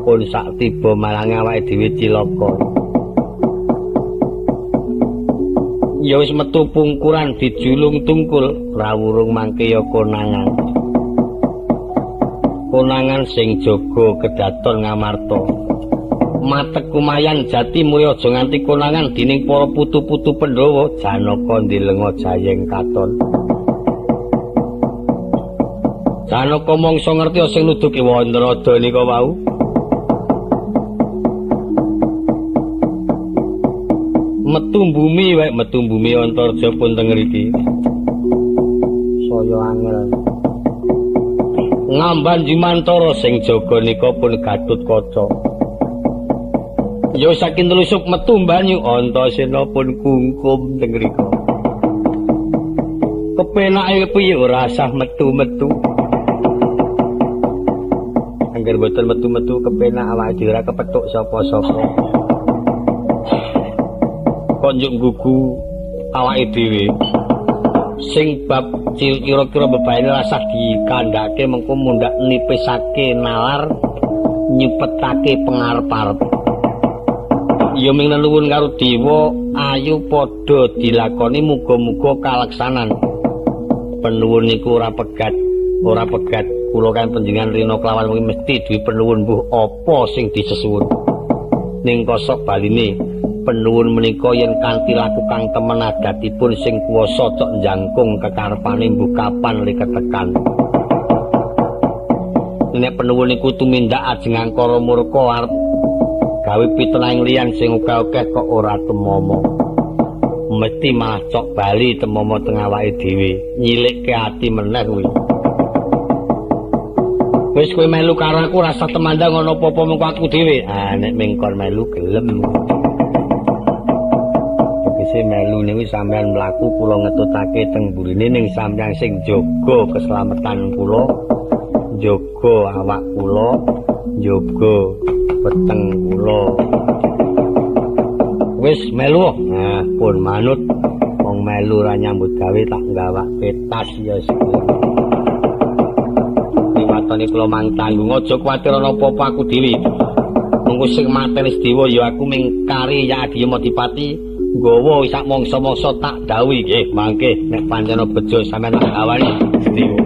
Pun sak tiba marang awake dhewe cilaka. Ya wis metu pungkuran dijulung tungkul rawurung mangke ya konangan. Konangan sing jaga kedaton Ngamarta. Matek kumayan jati mulya aja nganti konangan dening para putu-putu Pandhawa Janaka ndilenga jayeng katon. Janaka mangsa ngerti sing nuduhke Wandrada nika wau. Metu bumi wae metu bumi Antarja pun teng mriki. Saya angel. Ngamban Jumantara sing jaga nika pun Gatutkaca. Ya saking telusuk metu banyu Antasena pun kungkum teng mriko. Kepenake piye ora sah metu-metu. Angger boten metu-metu kepenak awake dhewe ora kepethuk sapa-sapa. Konjuk gugu awake dhewe sing bab kira-kira bebaine rasah dikandhake mengko mundhak nipisake nalar nyepetake pengarep-arep. Ya ming leluhun karo dewa ayu padha dilakoni muga-muga kaleksanan. Penuwun niku ora pegat. Kula kan panjenengan rina kelawan kuwi mesti duwe penuwun mbuh apa sing disesuwun. Ning kosok baline penuwun menika yen kanthi laku kang temen adatipun sing kuwasa cok njangkung kekarepane mbuh kapan liketekan. Nek penuwun niku tumindak ajeng angkara murka arep gawe pitunaing liyan sing akeh kok ora temomo. Mesti malah cok bali temomo teng awake dhewe, nyilikke ati meneh kuwi. Wis kowe melu karo aku rasa temandang ana apa-apa mengko aku dhewe. Ah nek mengkon melu gelem. Tegese melu niku sampean mlaku kula ngetutake teng burine ning sampeyan sing jaga keselamatan kula, jaga awak kula, jaga weteng kula. Wis melu. Nah, pun manut wong melu ra nyambut gawe tak gawake tas ya sik. Liwatane kula mang tanggung aja kuwatir ana apa-apa aku dhewe. Mengko sing mateni Dewa ya aku ming kari ya Yamadipati nggawa sak mangsa-mangsa tak dawuhi nggih mangke nek pancen bejo sampeyan tak awani Dewa.